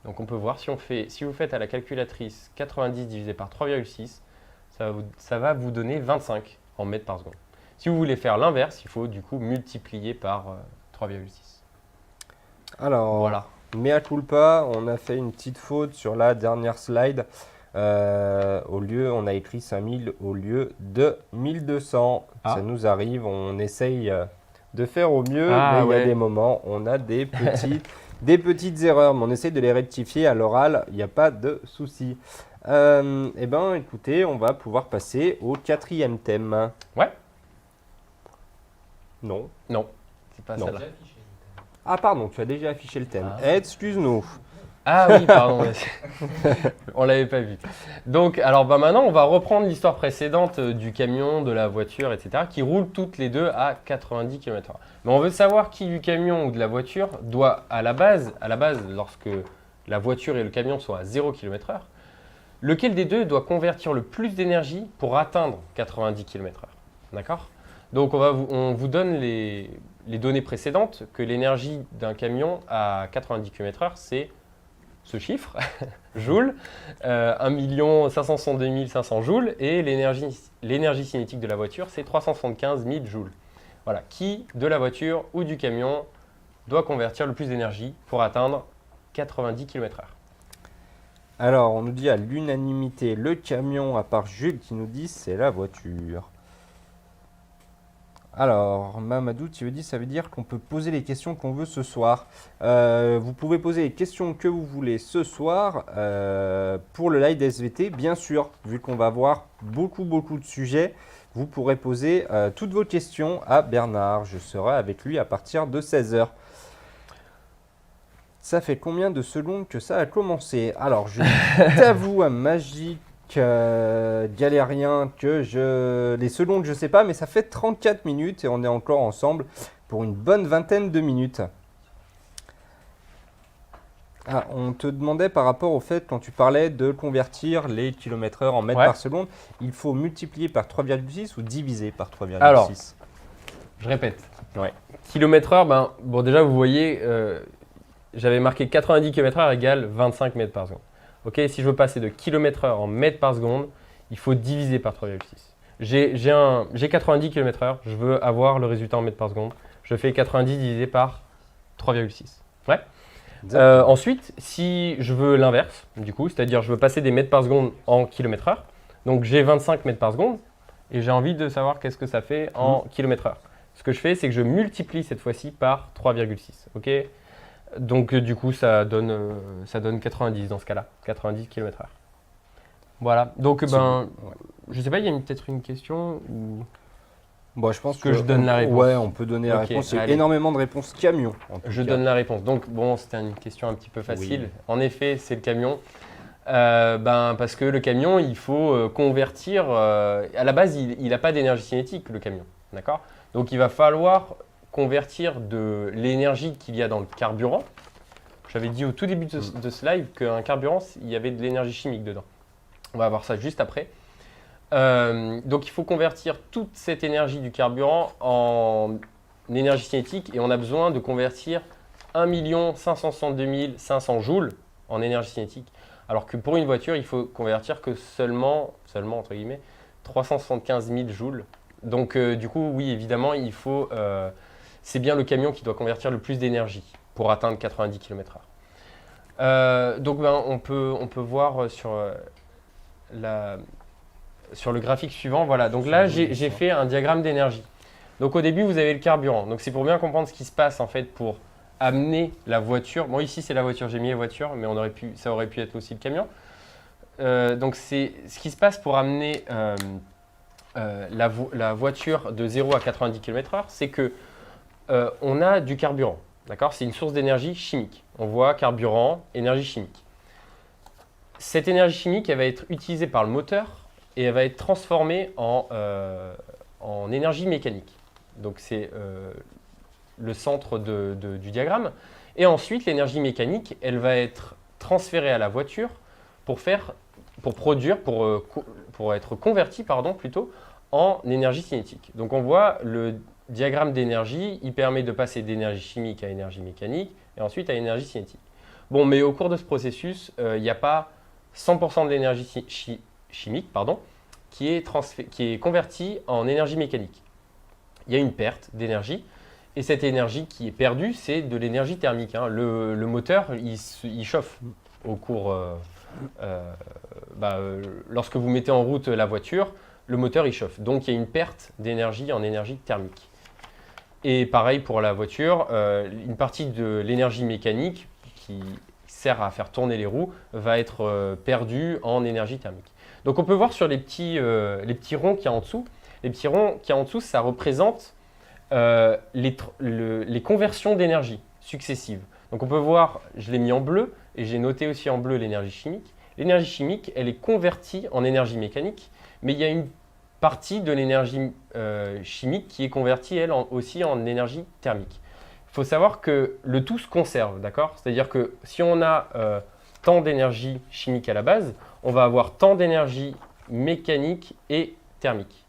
Donc on peut voir, si vous faites à la calculatrice 90 divisé par 3,6, ça va vous donner 25 en mètres par seconde. Si vous voulez faire l'inverse, il faut du coup multiplier par 3,6. Alors, Voilà. mea culpa, on a fait une petite faute sur la dernière slide. On a écrit 5000 au lieu de 1200. Ah. Ça nous arrive, on essaye de faire au mieux, Ah, mais il y a ouais. des moments, on a des petites erreurs, mais on essaye de les rectifier à l'oral, il n'y a pas de souci. Eh bien, écoutez, on va pouvoir passer au 4e thème. Ouais. Non. Non, c'est pas Non. celle-là. J'ai affiché le thème. Ah, pardon, tu as déjà affiché le thème. Ah. Excuse-nous. Ah oui, pardon. On l'avait pas vu. Donc, alors maintenant, on va reprendre l'histoire précédente du camion, de la voiture, etc., qui roulent toutes les deux à 90 km/h. Mais on veut savoir qui du camion ou de la voiture doit, à la base, lorsque la voiture et le camion sont à 0 km/h, lequel des deux doit convertir le plus d'énergie pour atteindre 90 km/h. D'accord? Donc, on vous donne les données précédentes, que l'énergie d'un camion à 90 km/h, c'est ce chiffre, joules, 1 562 500 joules, et l'énergie cinétique de la voiture, c'est 375 000 joules. Voilà, qui de la voiture ou du camion doit convertir le plus d'énergie pour atteindre 90 km/h? Alors, on nous dit à l'unanimité le camion, à part Jules qui nous dit c'est la voiture. Alors, Mamadou, ça veut dire qu'on peut poser les questions qu'on veut ce soir. Vous pouvez poser les questions que vous voulez ce soir pour le live d'SVT, bien sûr, vu qu'on va voir beaucoup de sujets. Vous pourrez poser toutes vos questions à Bernard. Je serai avec lui à partir de 16h. Ça fait combien de secondes que ça a commencé? Alors, je t'avoue, un magique galérien que les secondes, je sais pas, mais ça fait 34 minutes et on est encore ensemble pour une bonne vingtaine de minutes. Ah, on te demandait par rapport au fait, quand tu parlais de convertir les km/h en mètres Ouais. par seconde, il faut multiplier par 3,6 ou diviser par 3,6? Alors, je répète. Ouais. Km/h, bon déjà vous voyez, j'avais marqué 90 km/h égale 25 mètres par seconde. Ok, si je veux passer de km/h en mètres par seconde, il faut diviser par 3,6. J'ai 90 km/h, je veux avoir le résultat en mètres par seconde. Je fais 90 divisé par 3,6. Ouais. Ensuite, si je veux l'inverse, du coup, c'est-à-dire je veux passer des mètres par seconde en km/h, donc j'ai 25 mètres par seconde et j'ai envie de savoir qu'est-ce que ça fait en km/h. Ce que je fais, c'est que je multiplie cette fois-ci par 3,6. Ok. Donc du coup, ça donne 90 dans ce cas-là, 90 km/h. Voilà, donc ben, Ouais. je sais pas, il y a peut-être une question ou... Bon, je pense que je donne la réponse. Ouais, on peut donner la Ok, réponse. Il y a allez. énormément de réponses camions. En tout Je cas. donne la réponse. Donc bon, c'était une question un petit peu facile. Oui. En effet, c'est le camion. Parce que le camion, il faut convertir. À la base, il n'a pas d'énergie cinétique, le camion. D'accord? Donc il va falloir convertir de l'énergie qu'il y a dans le carburant. J'avais dit au tout début de ce live qu'un carburant, il y avait de l'énergie chimique dedans. On va voir ça juste après. Donc il faut convertir toute cette énergie du carburant en énergie cinétique et on a besoin de convertir 1 562 500 joules en énergie cinétique. Alors que pour une voiture, il faut convertir que seulement entre guillemets, 375 000 joules. Donc du coup, oui, évidemment, c'est bien le camion qui doit convertir le plus d'énergie pour atteindre 90 km/h. Donc on peut voir sur le graphique suivant, voilà. Donc là, j'ai fait un diagramme d'énergie. Donc au début, vous avez le carburant. Donc c'est pour bien comprendre ce qui se passe en fait pour amener la voiture. Bon, ici c'est la voiture, j'ai mis la voiture, mais ça aurait pu être aussi le camion. Donc c'est ce qui se passe pour amener la voiture de 0 à 90 km/h, c'est que on a du carburant. D'accord? C'est une source d'énergie chimique. On voit carburant, énergie chimique. Cette énergie chimique, elle va être utilisée par le moteur et elle va être transformée en énergie mécanique. Donc c'est le centre du diagramme. Et ensuite, l'énergie mécanique, elle va être transférée à la voiture pour être convertie plutôt, en énergie cinétique. Donc on voit le diagramme d'énergie, il permet de passer d'énergie chimique à énergie mécanique et ensuite à énergie cinétique. Bon, mais au cours de ce processus, il n'y a pas 100% de l'énergie chimique qui est convertie en énergie mécanique. Il y a une perte d'énergie et cette énergie qui est perdue, c'est de l'énergie thermique. Hein. Le moteur, il chauffe au cours. Lorsque vous mettez en route la voiture, le moteur il chauffe. Donc il y a une perte d'énergie en énergie thermique. Et pareil pour la voiture, une partie de l'énergie mécanique qui sert à faire tourner les roues va être perdue en énergie thermique. Donc on peut voir sur les petits ronds qu'il y a en dessous. Les petits ronds qu'il y a en dessous, ça représente les conversions d'énergie successives. Donc on peut voir, je l'ai mis en bleu et j'ai noté aussi en bleu l'énergie chimique. L'énergie chimique, elle est convertie en énergie mécanique, mais il y a une partie de l'énergie chimique qui est convertie, elle, aussi en énergie thermique. Il faut savoir que le tout se conserve, d'accord? C'est-à-dire que si on a tant d'énergie chimique à la base, on va avoir tant d'énergie mécanique et thermique.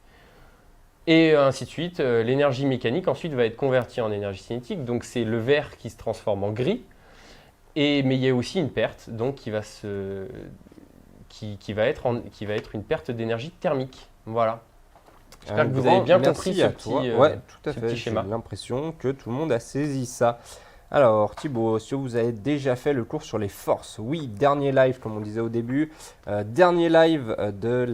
Et ainsi de suite, l'énergie mécanique ensuite va être convertie en énergie cinétique, donc c'est le vert qui se transforme en gris, mais il y a aussi une perte, donc qui va être une perte d'énergie thermique. Voilà. J'espère que vous avez bien compris ce petit schéma. J'ai l'impression que tout le monde a saisi ça. Alors Thibaut, si vous avez déjà fait le cours sur les forces, oui, dernier live comme on disait au début, dernier live de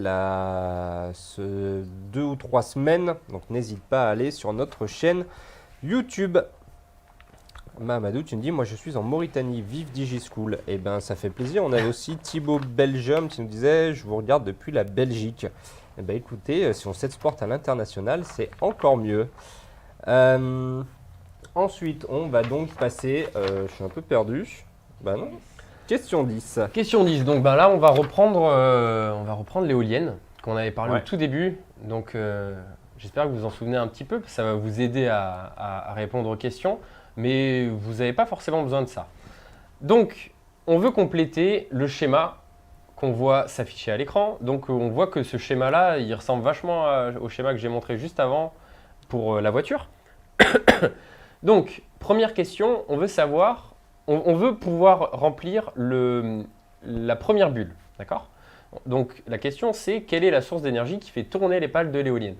2 ou 3 semaines, donc n'hésite pas à aller sur notre chaîne YouTube. Mamadou, tu me dis, moi je suis en Mauritanie, vive DigiSchool. Eh bien ça fait plaisir, on avait aussi Thibaut Belgium qui nous disait, je vous regarde depuis la Belgique. Eh bien écoutez, si on s'exporte à l'international, c'est encore mieux. Ensuite, on va donc passer, je suis un peu perdu, bah non, question 10. Question 10, donc là on va reprendre l'éolienne qu'on avait parlé au tout début. Donc j'espère que vous vous en souvenez un petit peu, ça va vous aider à répondre aux questions, mais vous n'avez pas forcément besoin de ça. Donc on veut compléter le schéma qu'on voit s'afficher à l'écran. Donc on voit que ce schéma-là, il ressemble vachement au schéma que j'ai montré juste avant pour la voiture. Donc, première question, on veut savoir, on veut pouvoir remplir la première bulle, d'accord? Donc, la question c'est, quelle est la source d'énergie qui fait tourner les pales de l'éolienne?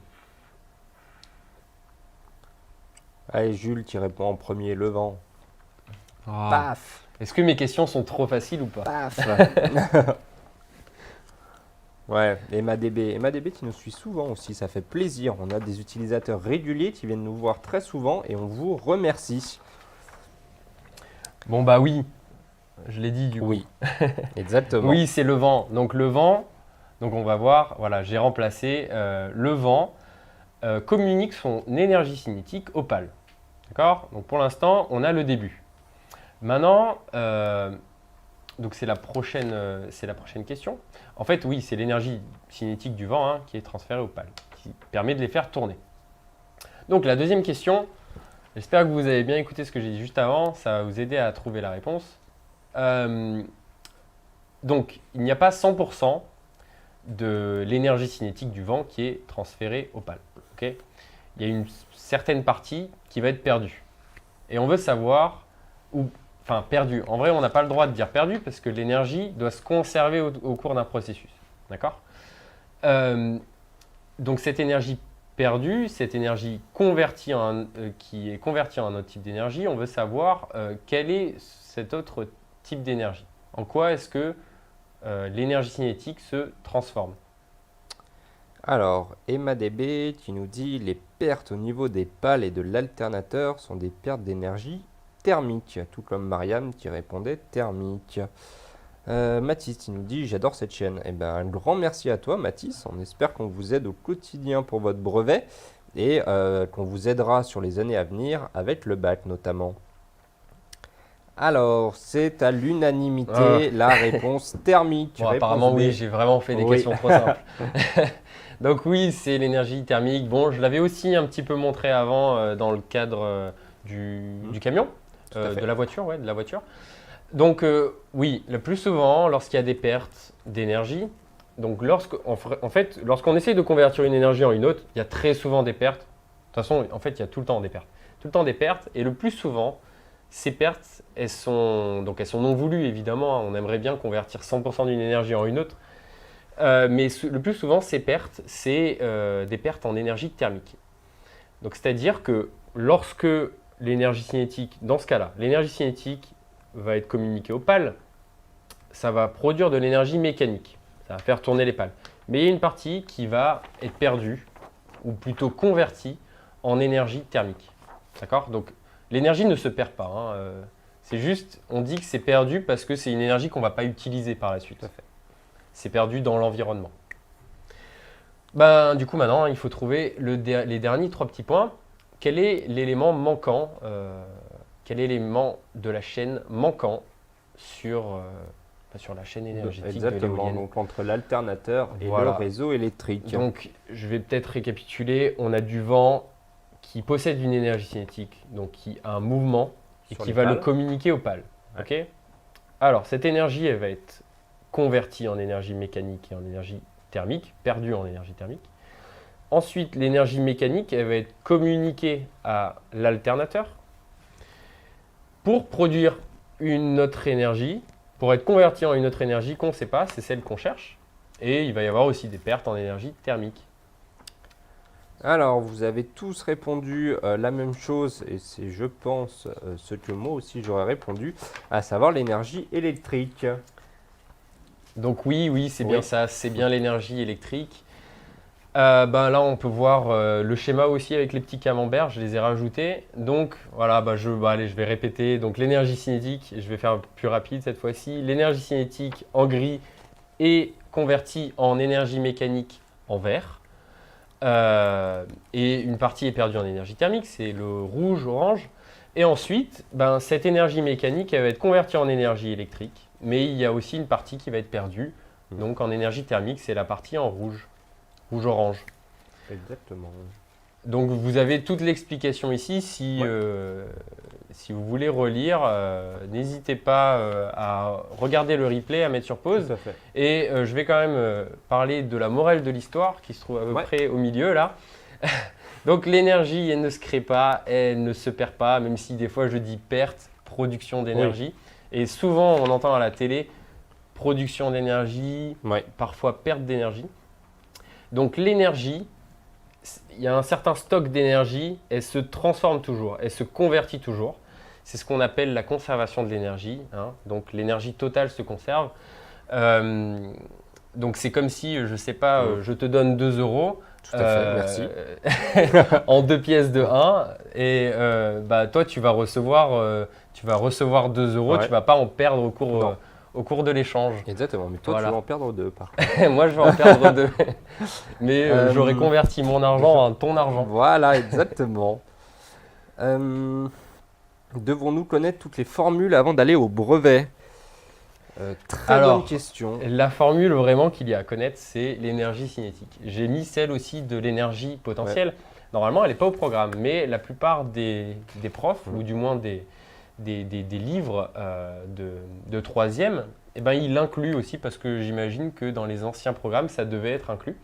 Allez, Jules, qui répond en premier, le vent. Oh. Paf! Est-ce que mes questions sont trop faciles ou pas? Paf! Ouais, MADB qui nous suit souvent aussi, ça fait plaisir. On a des utilisateurs réguliers qui viennent nous voir très souvent et on vous remercie. Bon bah oui, je l'ai dit du coup. Oui, exactement. Oui, c'est le vent. Donc le vent, donc on va voir, voilà, j'ai remplacé le vent communique son énergie cinétique au pâle. D'accord? Donc pour l'instant, on a le début. Maintenant, donc c'est la prochaine question. En fait, oui, c'est l'énergie cinétique du vent hein, qui est transférée au pâle, qui permet de les faire tourner. Donc la deuxième question, j'espère que vous avez bien écouté ce que j'ai dit juste avant, ça va vous aider à trouver la réponse. Donc, il n'y a pas 100% de l'énergie cinétique du vent qui est transférée au pâle. Okay, il y a une certaine partie qui va être perdue. Et on veut savoir, enfin perdue. En vrai, on n'a pas le droit de dire perdue parce que l'énergie doit se conserver au cours d'un processus. D'accord Donc, cette énergie perdue, cette énergie qui est convertie en un autre type d'énergie, on veut savoir quel est cet autre type d'énergie. En quoi est-ce que l'énergie cinétique se transforme? Alors, EmmaDB, tu nous dis les pertes au niveau des pales et de l'alternateur sont des pertes d'énergie thermique, tout comme Mariam qui répondait thermique. Mathis, tu nous dis j'adore cette chaîne. Eh ben, un grand merci à toi, Mathis. On espère qu'on vous aide au quotidien pour votre brevet et qu'on vous aidera sur les années à venir avec le bac notamment. Alors, c'est à l'unanimité la réponse thermique. Bon, apparemment, oui, j'ai vraiment fait des questions trop simples. Donc oui, c'est l'énergie thermique. Bon, je l'avais aussi un petit peu montré avant dans le cadre du camion, de la voiture, ouais, de la voiture. Donc oui, le plus souvent, lorsqu'il y a des pertes d'énergie, donc lorsqu'on essaye de convertir une énergie en une autre, il y a très souvent des pertes. De toute façon, en fait, il y a tout le temps des pertes. Tout le temps des pertes, et le plus souvent, ces pertes, elles sont non voulues, évidemment. On aimerait bien convertir 100% d'une énergie en une autre. Mais le plus souvent, ces pertes, c'est des pertes en énergie thermique. Donc, c'est-à-dire que lorsque l'énergie cinétique, dans ce cas-là, l'énergie cinétique va être communiquée aux pales, ça va produire de l'énergie mécanique. Ça va faire tourner les pales. Mais il y a une partie qui va être perdue, ou plutôt convertie, en énergie thermique. D'accord? Donc, l'énergie ne se perd pas. Hein. C'est juste, on dit que c'est perdu parce que c'est une énergie qu'on ne va pas utiliser par la suite. C'est perdu dans l'environnement. Ben, du coup, maintenant, il faut trouver les derniers 3 petits points. Quel est l'élément manquant, quel est l'élément de la chaîne manquant sur la chaîne énergétique de l'éolienne? Donc entre l'alternateur et le réseau électrique. Donc, je vais peut-être récapituler. On a du vent qui possède une énergie cinétique, donc qui a un mouvement et qui va le communiquer aux pales. Ouais. Okay. Alors, cette énergie, elle va être convertie en énergie mécanique et en énergie thermique, perdue en énergie thermique. Ensuite, l'énergie mécanique, elle va être communiquée à l'alternateur pour produire une autre énergie, pour être convertie en une autre énergie qu'on ne sait pas, c'est celle qu'on cherche. Et il va y avoir aussi des pertes en énergie thermique. Alors, vous avez tous répondu la même chose, et c'est, je pense, ce que moi aussi j'aurais répondu, à savoir l'énergie électrique. Donc oui, c'est bien ça, c'est bien l'énergie électrique. Ben là, on peut voir le schéma aussi avec les petits camemberts, je les ai rajoutés. Donc voilà, allez, je vais répéter. Donc l'énergie cinétique, je vais faire plus rapide cette fois-ci. L'énergie cinétique en gris est convertie en énergie mécanique en vert. Et une partie est perdue en énergie thermique, c'est le rouge-orange. Et ensuite, cette énergie mécanique elle va être convertie en énergie électrique. Mais il y a aussi une partie qui va être perdue. Donc en énergie thermique, c'est la partie en rouge. Rouge-orange. Exactement. Donc vous avez toute l'explication ici. Si vous voulez relire, n'hésitez pas à regarder le replay, à mettre sur pause. Tout à fait. Et je vais quand même parler de la morale de l'histoire qui se trouve à peu près au milieu là. Donc l'énergie, elle ne se crée pas, elle ne se perd pas, même si des fois je dis perte, production d'énergie. Et souvent on entend à la télé production d'énergie, parfois perte d'énergie. Donc l'énergie, il y a un certain stock d'énergie, elle se transforme toujours, elle se convertit toujours. C'est ce qu'on appelle la conservation de l'énergie. Hein. Donc l'énergie totale se conserve. Donc c'est comme si, je ne sais pas, je te donne 2 euros. Tout à fait, merci. En 2 pièces de 1. Et toi, tu vas recevoir tu vas recevoir 2 euros, Ouais. tu vas pas en perdre Non. au cours de l'échange. Exactement, mais toi Voilà. tu vas en perdre 2 par contre. Moi, je vais en perdre 2. Mais j'aurais Euh, converti mon argent en ton argent. Voilà, exactement. Devons-nous connaître toutes les formules avant d'aller au brevet? Très Alors, bonne question. La formule vraiment qu'il y a à connaître, c'est l'énergie cinétique. J'ai mis celle aussi de l'énergie potentielle. Normalement, elle n'est pas au programme, mais la plupart des profs, ou du moins des livres de troisième, eh ben, ils l'incluent aussi parce que j'imagine que dans les anciens programmes, ça devait être inclus.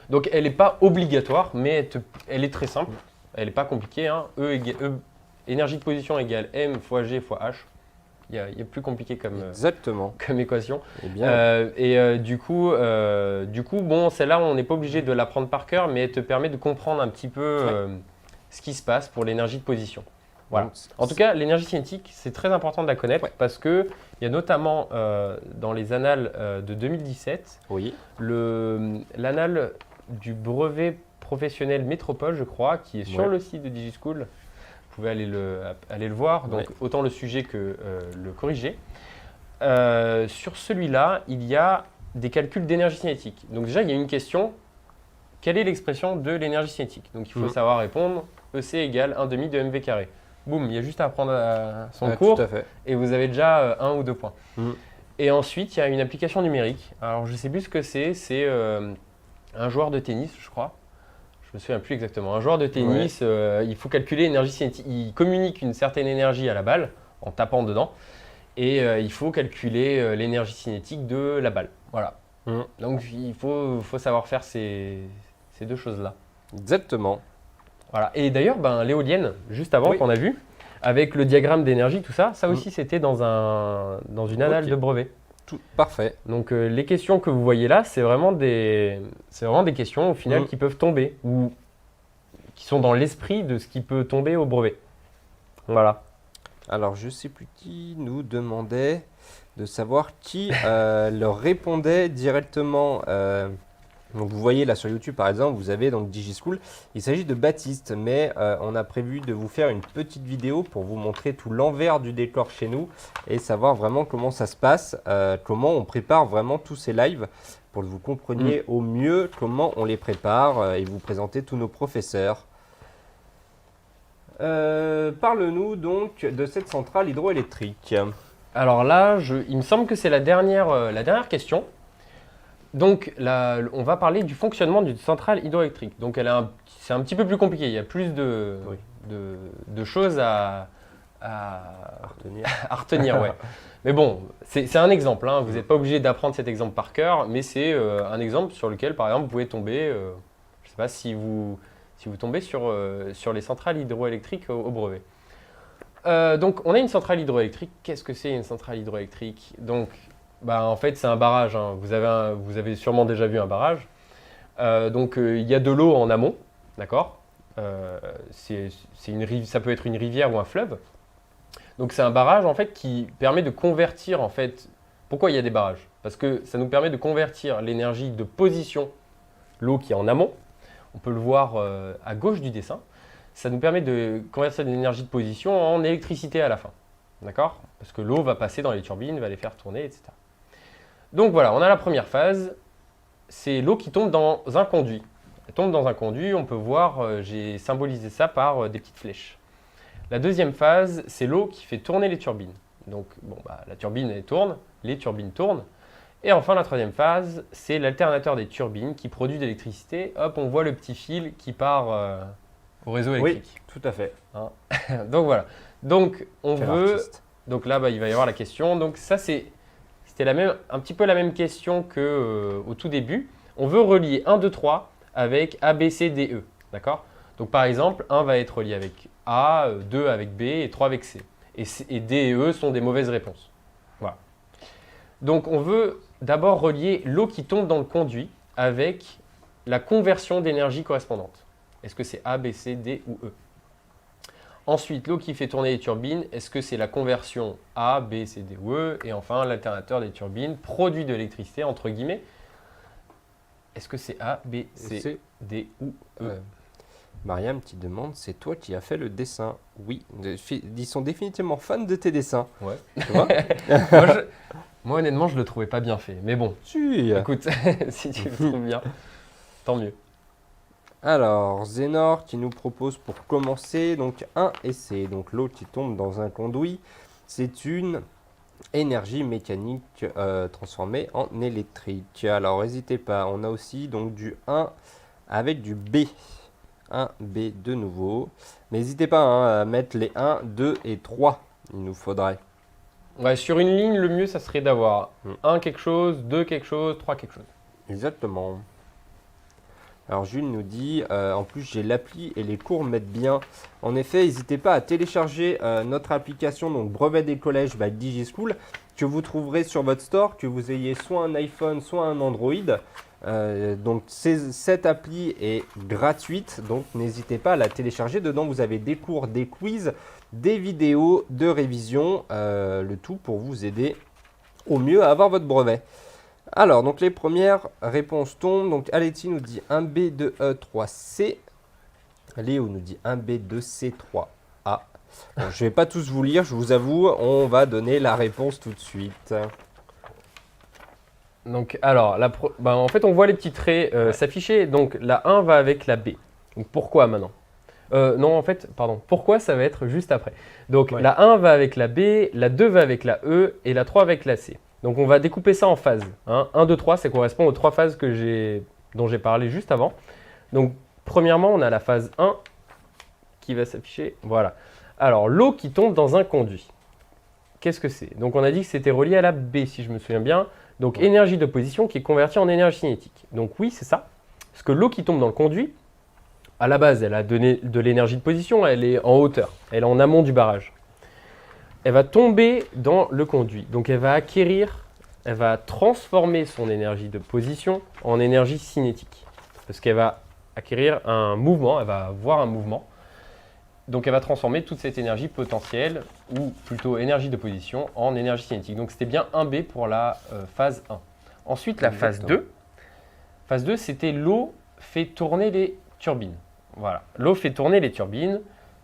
Donc, elle n'est pas obligatoire, mais elle est très simple. Elle n'est pas compliquée. Hein. Énergie de position égale m fois g fois h. Il y a plus compliqué comme équation. Eh bien, Du coup, bon, celle-là, on n'est pas obligé de l'apprendre par cœur, mais elle te permet de comprendre un petit peu ce qui se passe pour l'énergie de position. Voilà. donc, En tout cas, l'énergie cinétique, c'est très important de la connaître parce qu'il y a notamment dans les annales de 2017, oui. l'annale du brevet professionnel métropole, je crois, qui est sur le site de DigiSchool. Vous pouvez aller le voir, donc autant le sujet que le corriger. Sur celui-là, il y a des calculs d'énergie cinétique. Donc déjà, il y a une question, quelle est l'expression de l'énergie cinétique? Donc il faut savoir répondre, EC égale 1/2 de mv carré. Boum, il y a juste à apprendre son cours Tout à fait. et vous avez déjà 1 ou 2 points. Et ensuite, il y a une application numérique. Alors je ne sais plus ce que c'est un joueur de tennis, je crois. Je me souviens plus exactement. Un joueur de tennis, il faut calculer l'énergie cinétique. Il communique une certaine énergie à la balle en tapant dedans. Et il faut calculer l'énergie cinétique de la balle. Voilà. Donc il faut savoir faire ces 2 choses-là. Exactement. Voilà. Et d'ailleurs, l'éolienne, juste avant qu'on a vu, avec le diagramme d'énergie, tout ça, ça aussi c'était dans une annale de brevet. Parfait. Donc les questions que vous voyez là, c'est vraiment des questions au final qui peuvent tomber ou qui sont dans l'esprit de ce qui peut tomber au brevet. Voilà. Alors, je sais plus qui nous demandait de savoir qui leur répondait directement. Donc, vous voyez là sur YouTube par exemple, vous avez donc DigiSchool. Il s'agit de Baptiste, mais on a prévu de vous faire une petite vidéo pour vous montrer tout l'envers du décor chez nous et savoir vraiment comment ça se passe, comment on prépare vraiment tous ces lives pour que vous compreniez au mieux comment on les prépare et vous présenter tous nos professeurs. Parle-nous donc de cette centrale hydroélectrique. Alors là, il me semble que c'est la dernière question. Donc là, on va parler du fonctionnement d'une centrale hydroélectrique. Donc c'est un petit peu plus compliqué. Il y a plus de choses à retenir. Ouais. Mais bon, c'est un exemple. Hein. Vous n'êtes pas obligé d'apprendre cet exemple par cœur, mais c'est un exemple sur lequel, par exemple, vous pouvez tomber. Je ne sais pas si vous tombez sur les centrales hydroélectriques au brevet. Donc, on a une centrale hydroélectrique. Qu'est-ce que c'est une centrale hydroélectrique? Donc, en fait, c'est un barrage. Hein. Vous avez sûrement déjà vu un barrage. Donc, il y a de l'eau en amont, d'accord? Ça peut être une rivière ou un fleuve. Donc, c'est un barrage en fait qui permet de convertir en fait. Pourquoi il y a des barrages? Parce que ça nous permet de convertir l'énergie de position, l'eau qui est en amont. On peut le voir à gauche du dessin. Ça nous permet de convertir l'énergie de position en électricité à la fin. D'accord? Parce que l'eau va passer dans les turbines, va les faire tourner, etc. Donc voilà, on a la première phase. C'est l'eau qui tombe dans un conduit. Elle tombe dans un conduit, on peut voir, j'ai symbolisé ça par des petites flèches. La deuxième phase, c'est l'eau qui fait tourner les turbines. Donc la turbine elle tourne, les turbines tournent. Et enfin, la troisième phase, c'est l'alternateur des turbines qui produit de l'électricité. Hop, on voit le petit fil qui part au réseau électrique. Oui, tout à fait. Hein. Donc voilà. Donc on veut. Donc là, il va y avoir la question. Donc ça, c'était un petit peu la même question qu'au tout début. On veut relier 1, 2, 3 avec A, B, C, D, E. D'accord? Donc par exemple, 1 va être relié avec A, 2 avec B et 3 avec C. Et D et E sont des mauvaises réponses. Voilà. Donc on veut d'abord relier l'eau qui tombe dans le conduit avec la conversion d'énergie correspondante. Est-ce que c'est A, B, C, D ou E? Ensuite, l'eau qui fait tourner les turbines, est-ce que c'est la conversion A, B, C, D ou E? Et enfin, l'alternateur des turbines produit de l'électricité, entre guillemets. Est-ce que c'est A, B, C, D ou E? Mariam qui demande, c'est toi qui as fait le dessin? Oui, ils sont définitivement fans de tes dessins. Ouais. Tu vois? Moi, honnêtement, je le trouvais pas bien fait. Mais bon, Si. écoute, si tu le trouves bien, tant mieux. Alors, Zénor qui nous propose pour commencer donc un essai. Donc l'eau qui tombe dans un conduit, c'est une énergie mécanique transformée en électrique. Alors n'hésitez pas, on a aussi donc du 1 avec du B. 1 B de nouveau. Mais n'hésitez pas hein, à mettre les 1, 2 et 3. Il nous faudrait. Ouais, sur une ligne, le mieux, ça serait d'avoir Mm. 1 quelque chose, 2 quelque chose, 3 quelque chose. Exactement. Alors Jules nous dit, en plus j'ai l'appli et les cours mettent bien. En effet, n'hésitez pas à télécharger notre application, donc Brevet des collèges by DigiSchool, que vous trouverez sur votre store, que vous ayez soit un iPhone, soit un Android. Donc cette appli est gratuite, donc n'hésitez pas à la télécharger. Dedans, vous avez des cours, des quiz, des vidéos de révision, le tout pour vous aider au mieux à avoir votre brevet. Alors, donc les premières réponses tombent. Donc Aletti nous dit 1B2E 3C. Léo nous dit 1B2C 3A. Bon, je ne vais pas tous vous lire, je vous avoue, on va donner la réponse tout de suite. Donc, alors, en fait, on voit les petits traits s'afficher. Donc, la 1 va avec la B. Donc, pourquoi maintenant? Non, en fait, pardon. Pourquoi ça va être juste après? Donc, Ouais. la 1 va avec la B, la 2 va avec la E et la 3 avec la C. Donc, on va découper ça en phases. Hein. 1, 2, 3, ça correspond aux 3 phases dont j'ai parlé juste avant. Donc, premièrement, on a la phase 1 qui va s'afficher. Voilà. Alors, l'eau qui tombe dans un conduit. Qu'est-ce que c'est? Donc, on a dit que c'était relié à la B, si je me souviens bien. Donc, énergie de position qui est convertie en énergie cinétique. Donc, oui, c'est ça. Parce que l'eau qui tombe dans le conduit, à la base, elle a donné de l'énergie de position, elle est en hauteur, elle est en amont du barrage. Elle va tomber dans le conduit. Donc, elle va transformer son énergie de position en énergie cinétique. Parce qu'elle va acquérir un mouvement, elle va avoir un mouvement. Donc, elle va transformer toute cette énergie potentielle, ou plutôt énergie de position, en énergie cinétique. Donc, c'était bien 1B pour la phase 1. Ensuite, la phase 2. Phase 2, c'était l'eau fait tourner les turbines. Voilà, l'eau fait tourner les turbines.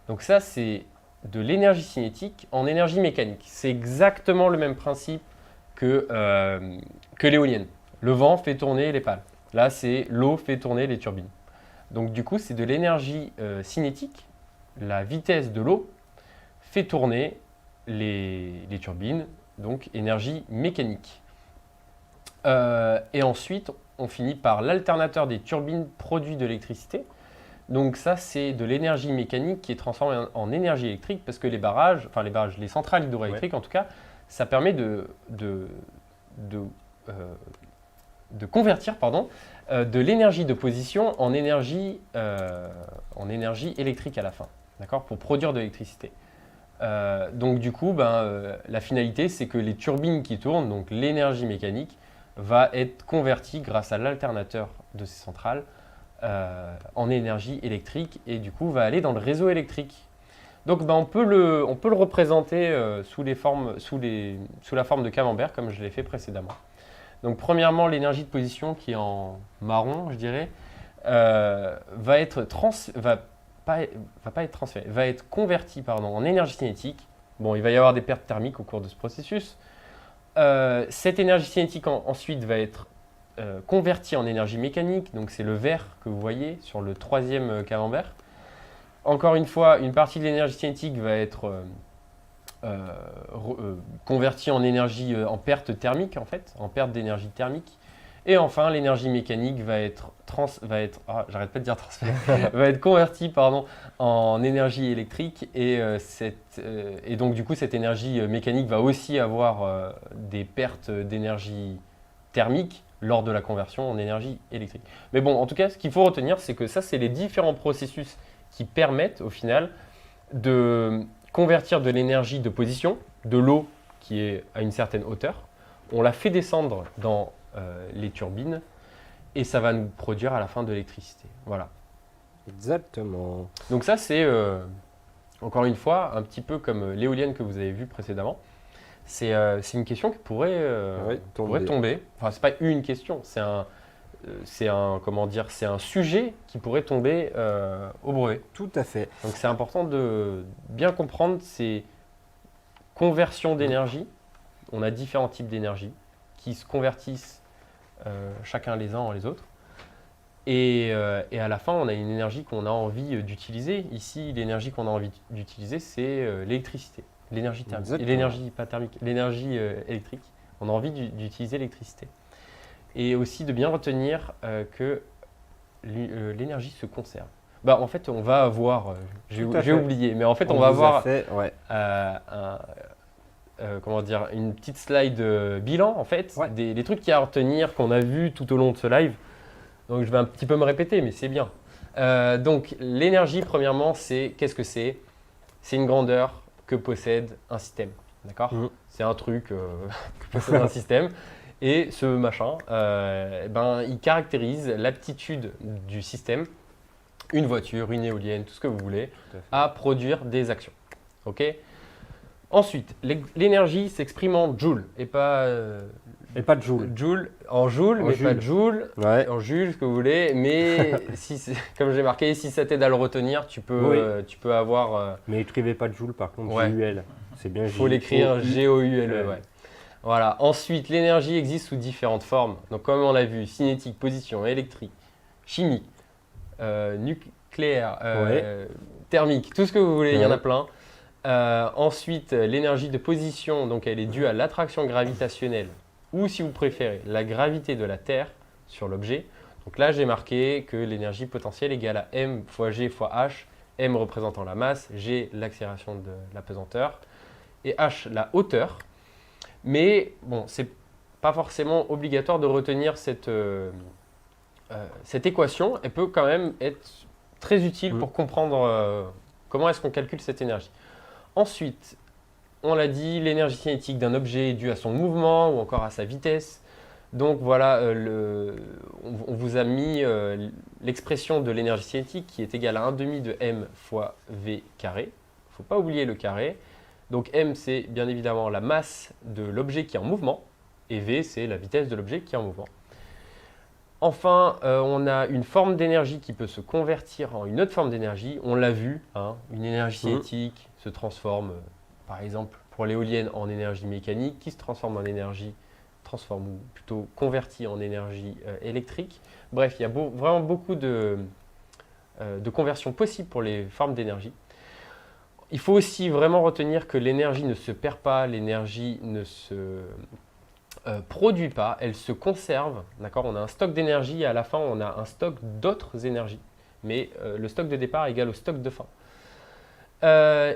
Donc ça, c'est de l'énergie cinétique en énergie mécanique. C'est exactement le même principe que l'éolienne. Le vent fait tourner les pales. Là, c'est l'eau fait tourner les turbines. Donc du coup, c'est de l'énergie cinétique. La vitesse de l'eau fait tourner les turbines, donc énergie mécanique. Et ensuite, on finit par l'alternateur des turbines produit de l'électricité. Donc ça, c'est de l'énergie mécanique qui est transformée en énergie électrique parce que les centrales hydroélectriques en tout cas, ça permet de convertir de l'énergie de position en énergie électrique à la fin, d'accord, pour produire de l'électricité. Donc du coup, la finalité, c'est que les turbines qui tournent, donc l'énergie mécanique, va être convertie grâce à l'alternateur de ces centrales en énergie électrique et du coup va aller dans le réseau électrique. Donc on peut le représenter sous la forme de camembert comme je l'ai fait précédemment. Donc premièrement, l'énergie de position qui est en marron, je dirais, va être convertie en énergie cinétique. Bon, il va y avoir des pertes thermiques au cours de ce processus. Cette énergie cinétique ensuite va être convertie en énergie mécanique, donc c'est le vert que vous voyez sur le troisième camembert. Encore une fois, une partie de l'énergie cinétique va être convertie en énergie, en perte thermique en fait, en perte d'énergie thermique. Et enfin, l'énergie mécanique va être convertie en énergie électrique et donc du coup cette énergie mécanique va aussi avoir des pertes d'énergie thermique lors de la conversion en énergie électrique. Mais bon, en tout cas, ce qu'il faut retenir, c'est que ça, c'est les différents processus qui permettent au final de convertir de l'énergie de position, de l'eau qui est à une certaine hauteur. On la fait descendre dans les turbines et ça va nous produire à la fin de l'électricité. Voilà. Exactement. Donc ça, c'est encore une fois un petit peu comme l'éolienne que vous avez vu précédemment. C'est une question qui pourrait tomber. Enfin, c'est pas une question, c'est un, comment dire, c'est un sujet qui pourrait tomber au brevet. Tout à fait. Donc c'est important de bien comprendre ces conversions d'énergie. On a différents types d'énergie qui se convertissent chacun les uns en les autres. Et à la fin, on a une énergie qu'on a envie d'utiliser. Ici, l'énergie qu'on a envie d'utiliser, c'est l'électricité, l'énergie thermique. Exactement. L'énergie, pas thermique, l'énergie électrique. On a envie d'utiliser l'électricité. Et aussi de bien retenir que l'énergie se conserve. Bah, en fait, on va avoir, j'ai Tout à fait. oublié, mais en fait, on vous va a avoir fait, ouais. comment dire, une petite slide bilan, en fait, Ouais. des trucs qu'il y a à retenir qu'on a vu tout au long de ce live. Donc, je vais un petit peu me répéter, mais c'est bien. Donc, l'énergie, premièrement, qu'est-ce que c'est? C'est une grandeur que possède un système. D'accord? Mhm. C'est un truc que possède un système. Et ce machin, il caractérise l'aptitude du système, une voiture, une éolienne, tout ce que vous voulez, Tout à fait. à produire des actions. Ok? Ensuite, l'énergie s'exprime en joules et pas Et pas de joule. en joules, En mais pas joule. de joules, Ouais. en joule, ce que vous voulez. Mais comme j'ai marqué, si ça t'aide à le retenir, tu peux avoir. Mais écrivez pas de joule par contre, Ouais. J-U-L. C'est bien Il faut l'écrire J-O-U. G-O-U-L-E. Ouais. Voilà. Ensuite, l'énergie existe sous différentes formes. Donc, comme on l'a vu, cinétique, position, électrique, chimie, nucléaire, thermique, tout ce que vous voulez, il y en a plein. Ensuite, l'énergie de position, donc elle est due à l'attraction gravitationnelle ou, si vous préférez, la gravité de la Terre sur l'objet. Donc là, j'ai marqué que l'énergie potentielle égale à m fois g fois h, m représentant la masse, g l'accélération de la pesanteur et h la hauteur. Mais bon, c'est pas forcément obligatoire de retenir cette équation. Elle peut quand même être très utile pour comprendre comment est-ce qu'on calcule cette énergie. Ensuite, on l'a dit, l'énergie cinétique d'un objet est due à son mouvement ou encore à sa vitesse. Donc voilà, on vous a mis l'expression de l'énergie cinétique qui est égale à 1/2 de m fois v carré. Il ne faut pas oublier le carré. Donc m, c'est bien évidemment la masse de l'objet qui est en mouvement et v, c'est la vitesse de l'objet qui est en mouvement. Enfin, on a une forme d'énergie qui peut se convertir en une autre forme d'énergie. On l'a vu, hein, une énergie cinétique se transforme, par exemple, pour l'éolienne en énergie mécanique, qui se transforme en énergie, ou plutôt convertie en énergie électrique. Bref, il y a vraiment beaucoup de conversions possibles pour les formes d'énergie. Il faut aussi vraiment retenir que l'énergie ne se perd pas, l'énergie ne se produit pas, elle se conserve. D'accord? On a un stock d'énergie et à la fin, on a un stock d'autres énergies. Mais le stock de départ est égal au stock de fin.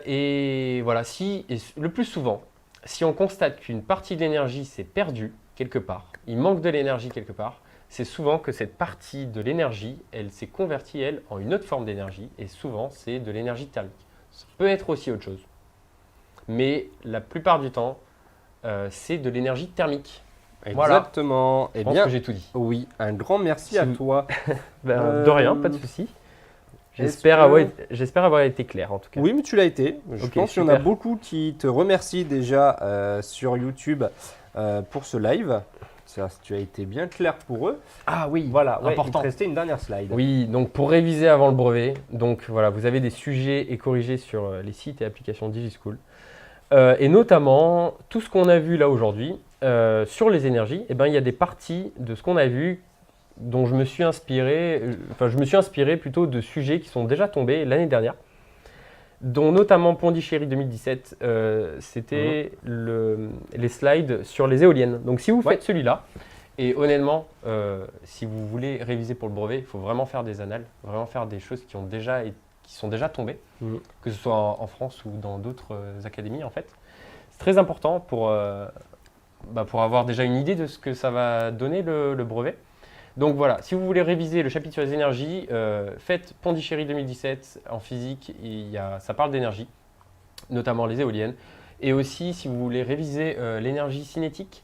Et voilà, le plus souvent, si on constate qu'une partie de l'énergie s'est perdue quelque part, il manque de l'énergie quelque part, c'est souvent que cette partie de l'énergie, elle s'est convertie, elle, en une autre forme d'énergie. Et souvent, c'est de l'énergie thermique. Ça peut être aussi autre chose. Mais la plupart du temps, c'est de l'énergie thermique. Exactement. Je pense que j'ai tout dit. Oui, un grand merci à toi. De rien, pas de souci. J'espère avoir été clair en tout cas. Oui, mais tu l'as été. Je pense qu'il y en a beaucoup qui te remercient déjà sur YouTube pour ce live. Ça, tu as été bien clair pour eux. Ah oui, voilà, important. Il te restait une dernière slide. Oui, donc pour réviser avant le brevet, donc voilà, vous avez des sujets et corrigés sur les sites et applications DigiSchool. Et notamment, tout ce qu'on a vu là aujourd'hui sur les énergies, il y a des parties de ce qu'on a vu dont je me suis inspiré plutôt de sujets qui sont déjà tombés l'année dernière, dont notamment Pondichéry 2017, c'était les slides sur les éoliennes. Donc si vous faites celui-là, et honnêtement, si vous voulez réviser pour le brevet, il faut vraiment faire des annales, vraiment faire des choses qui sont déjà tombées, que ce soit en France ou dans d'autres académies en fait. C'est très important pour avoir déjà une idée de ce que ça va donner le brevet. Donc voilà, si vous voulez réviser le chapitre sur les énergies, faites Pondichéry 2017 en physique, ça parle d'énergie, notamment les éoliennes. Et aussi, si vous voulez réviser l'énergie cinétique,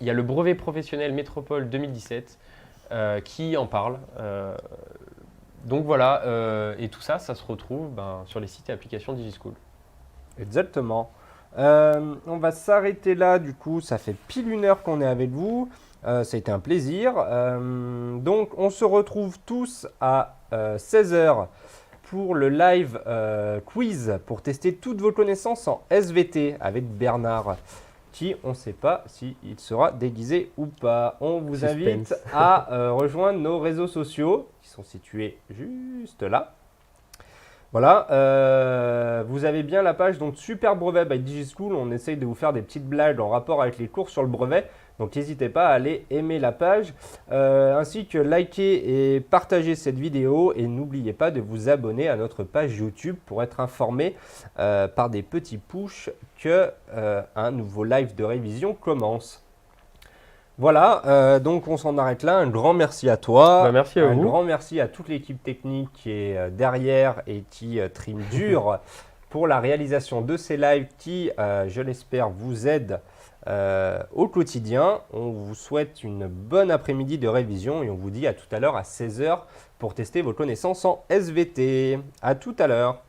il y a le brevet professionnel Métropole 2017 qui en parle. Donc voilà, et tout ça, ça se retrouve sur les sites et applications DigiSchool. Exactement. On va s'arrêter là, du coup, ça fait pile 1 heure qu'on est avec vous. Ça a été un plaisir. Donc, on se retrouve tous à 16 heures pour le live quiz pour tester toutes vos connaissances en SVT avec Bernard, qui, on ne sait pas s'il sera déguisé ou pas. On vous Suspense. invite à rejoindre nos réseaux sociaux qui sont situés juste là. Voilà, vous avez bien la page donc Super Brevet by DigiSchool. On essaye de vous faire des petites blagues en rapport avec les cours sur le brevet. Donc n'hésitez pas à aller aimer la page, ainsi que liker et partager cette vidéo. Et n'oubliez pas de vous abonner à notre page YouTube pour être informé par des petits pushs que un nouveau live de révision commence. Voilà, donc on s'en arrête là. Un grand merci à toi. Bah, merci à Un vous. grand merci à toute l'équipe technique qui est derrière et qui trime dur pour la réalisation de ces lives qui, je l'espère, vous aident au quotidien. On vous souhaite une bonne après-midi de révision et on vous dit à tout à l'heure à 16 h pour tester vos connaissances en SVT. À tout à l'heure.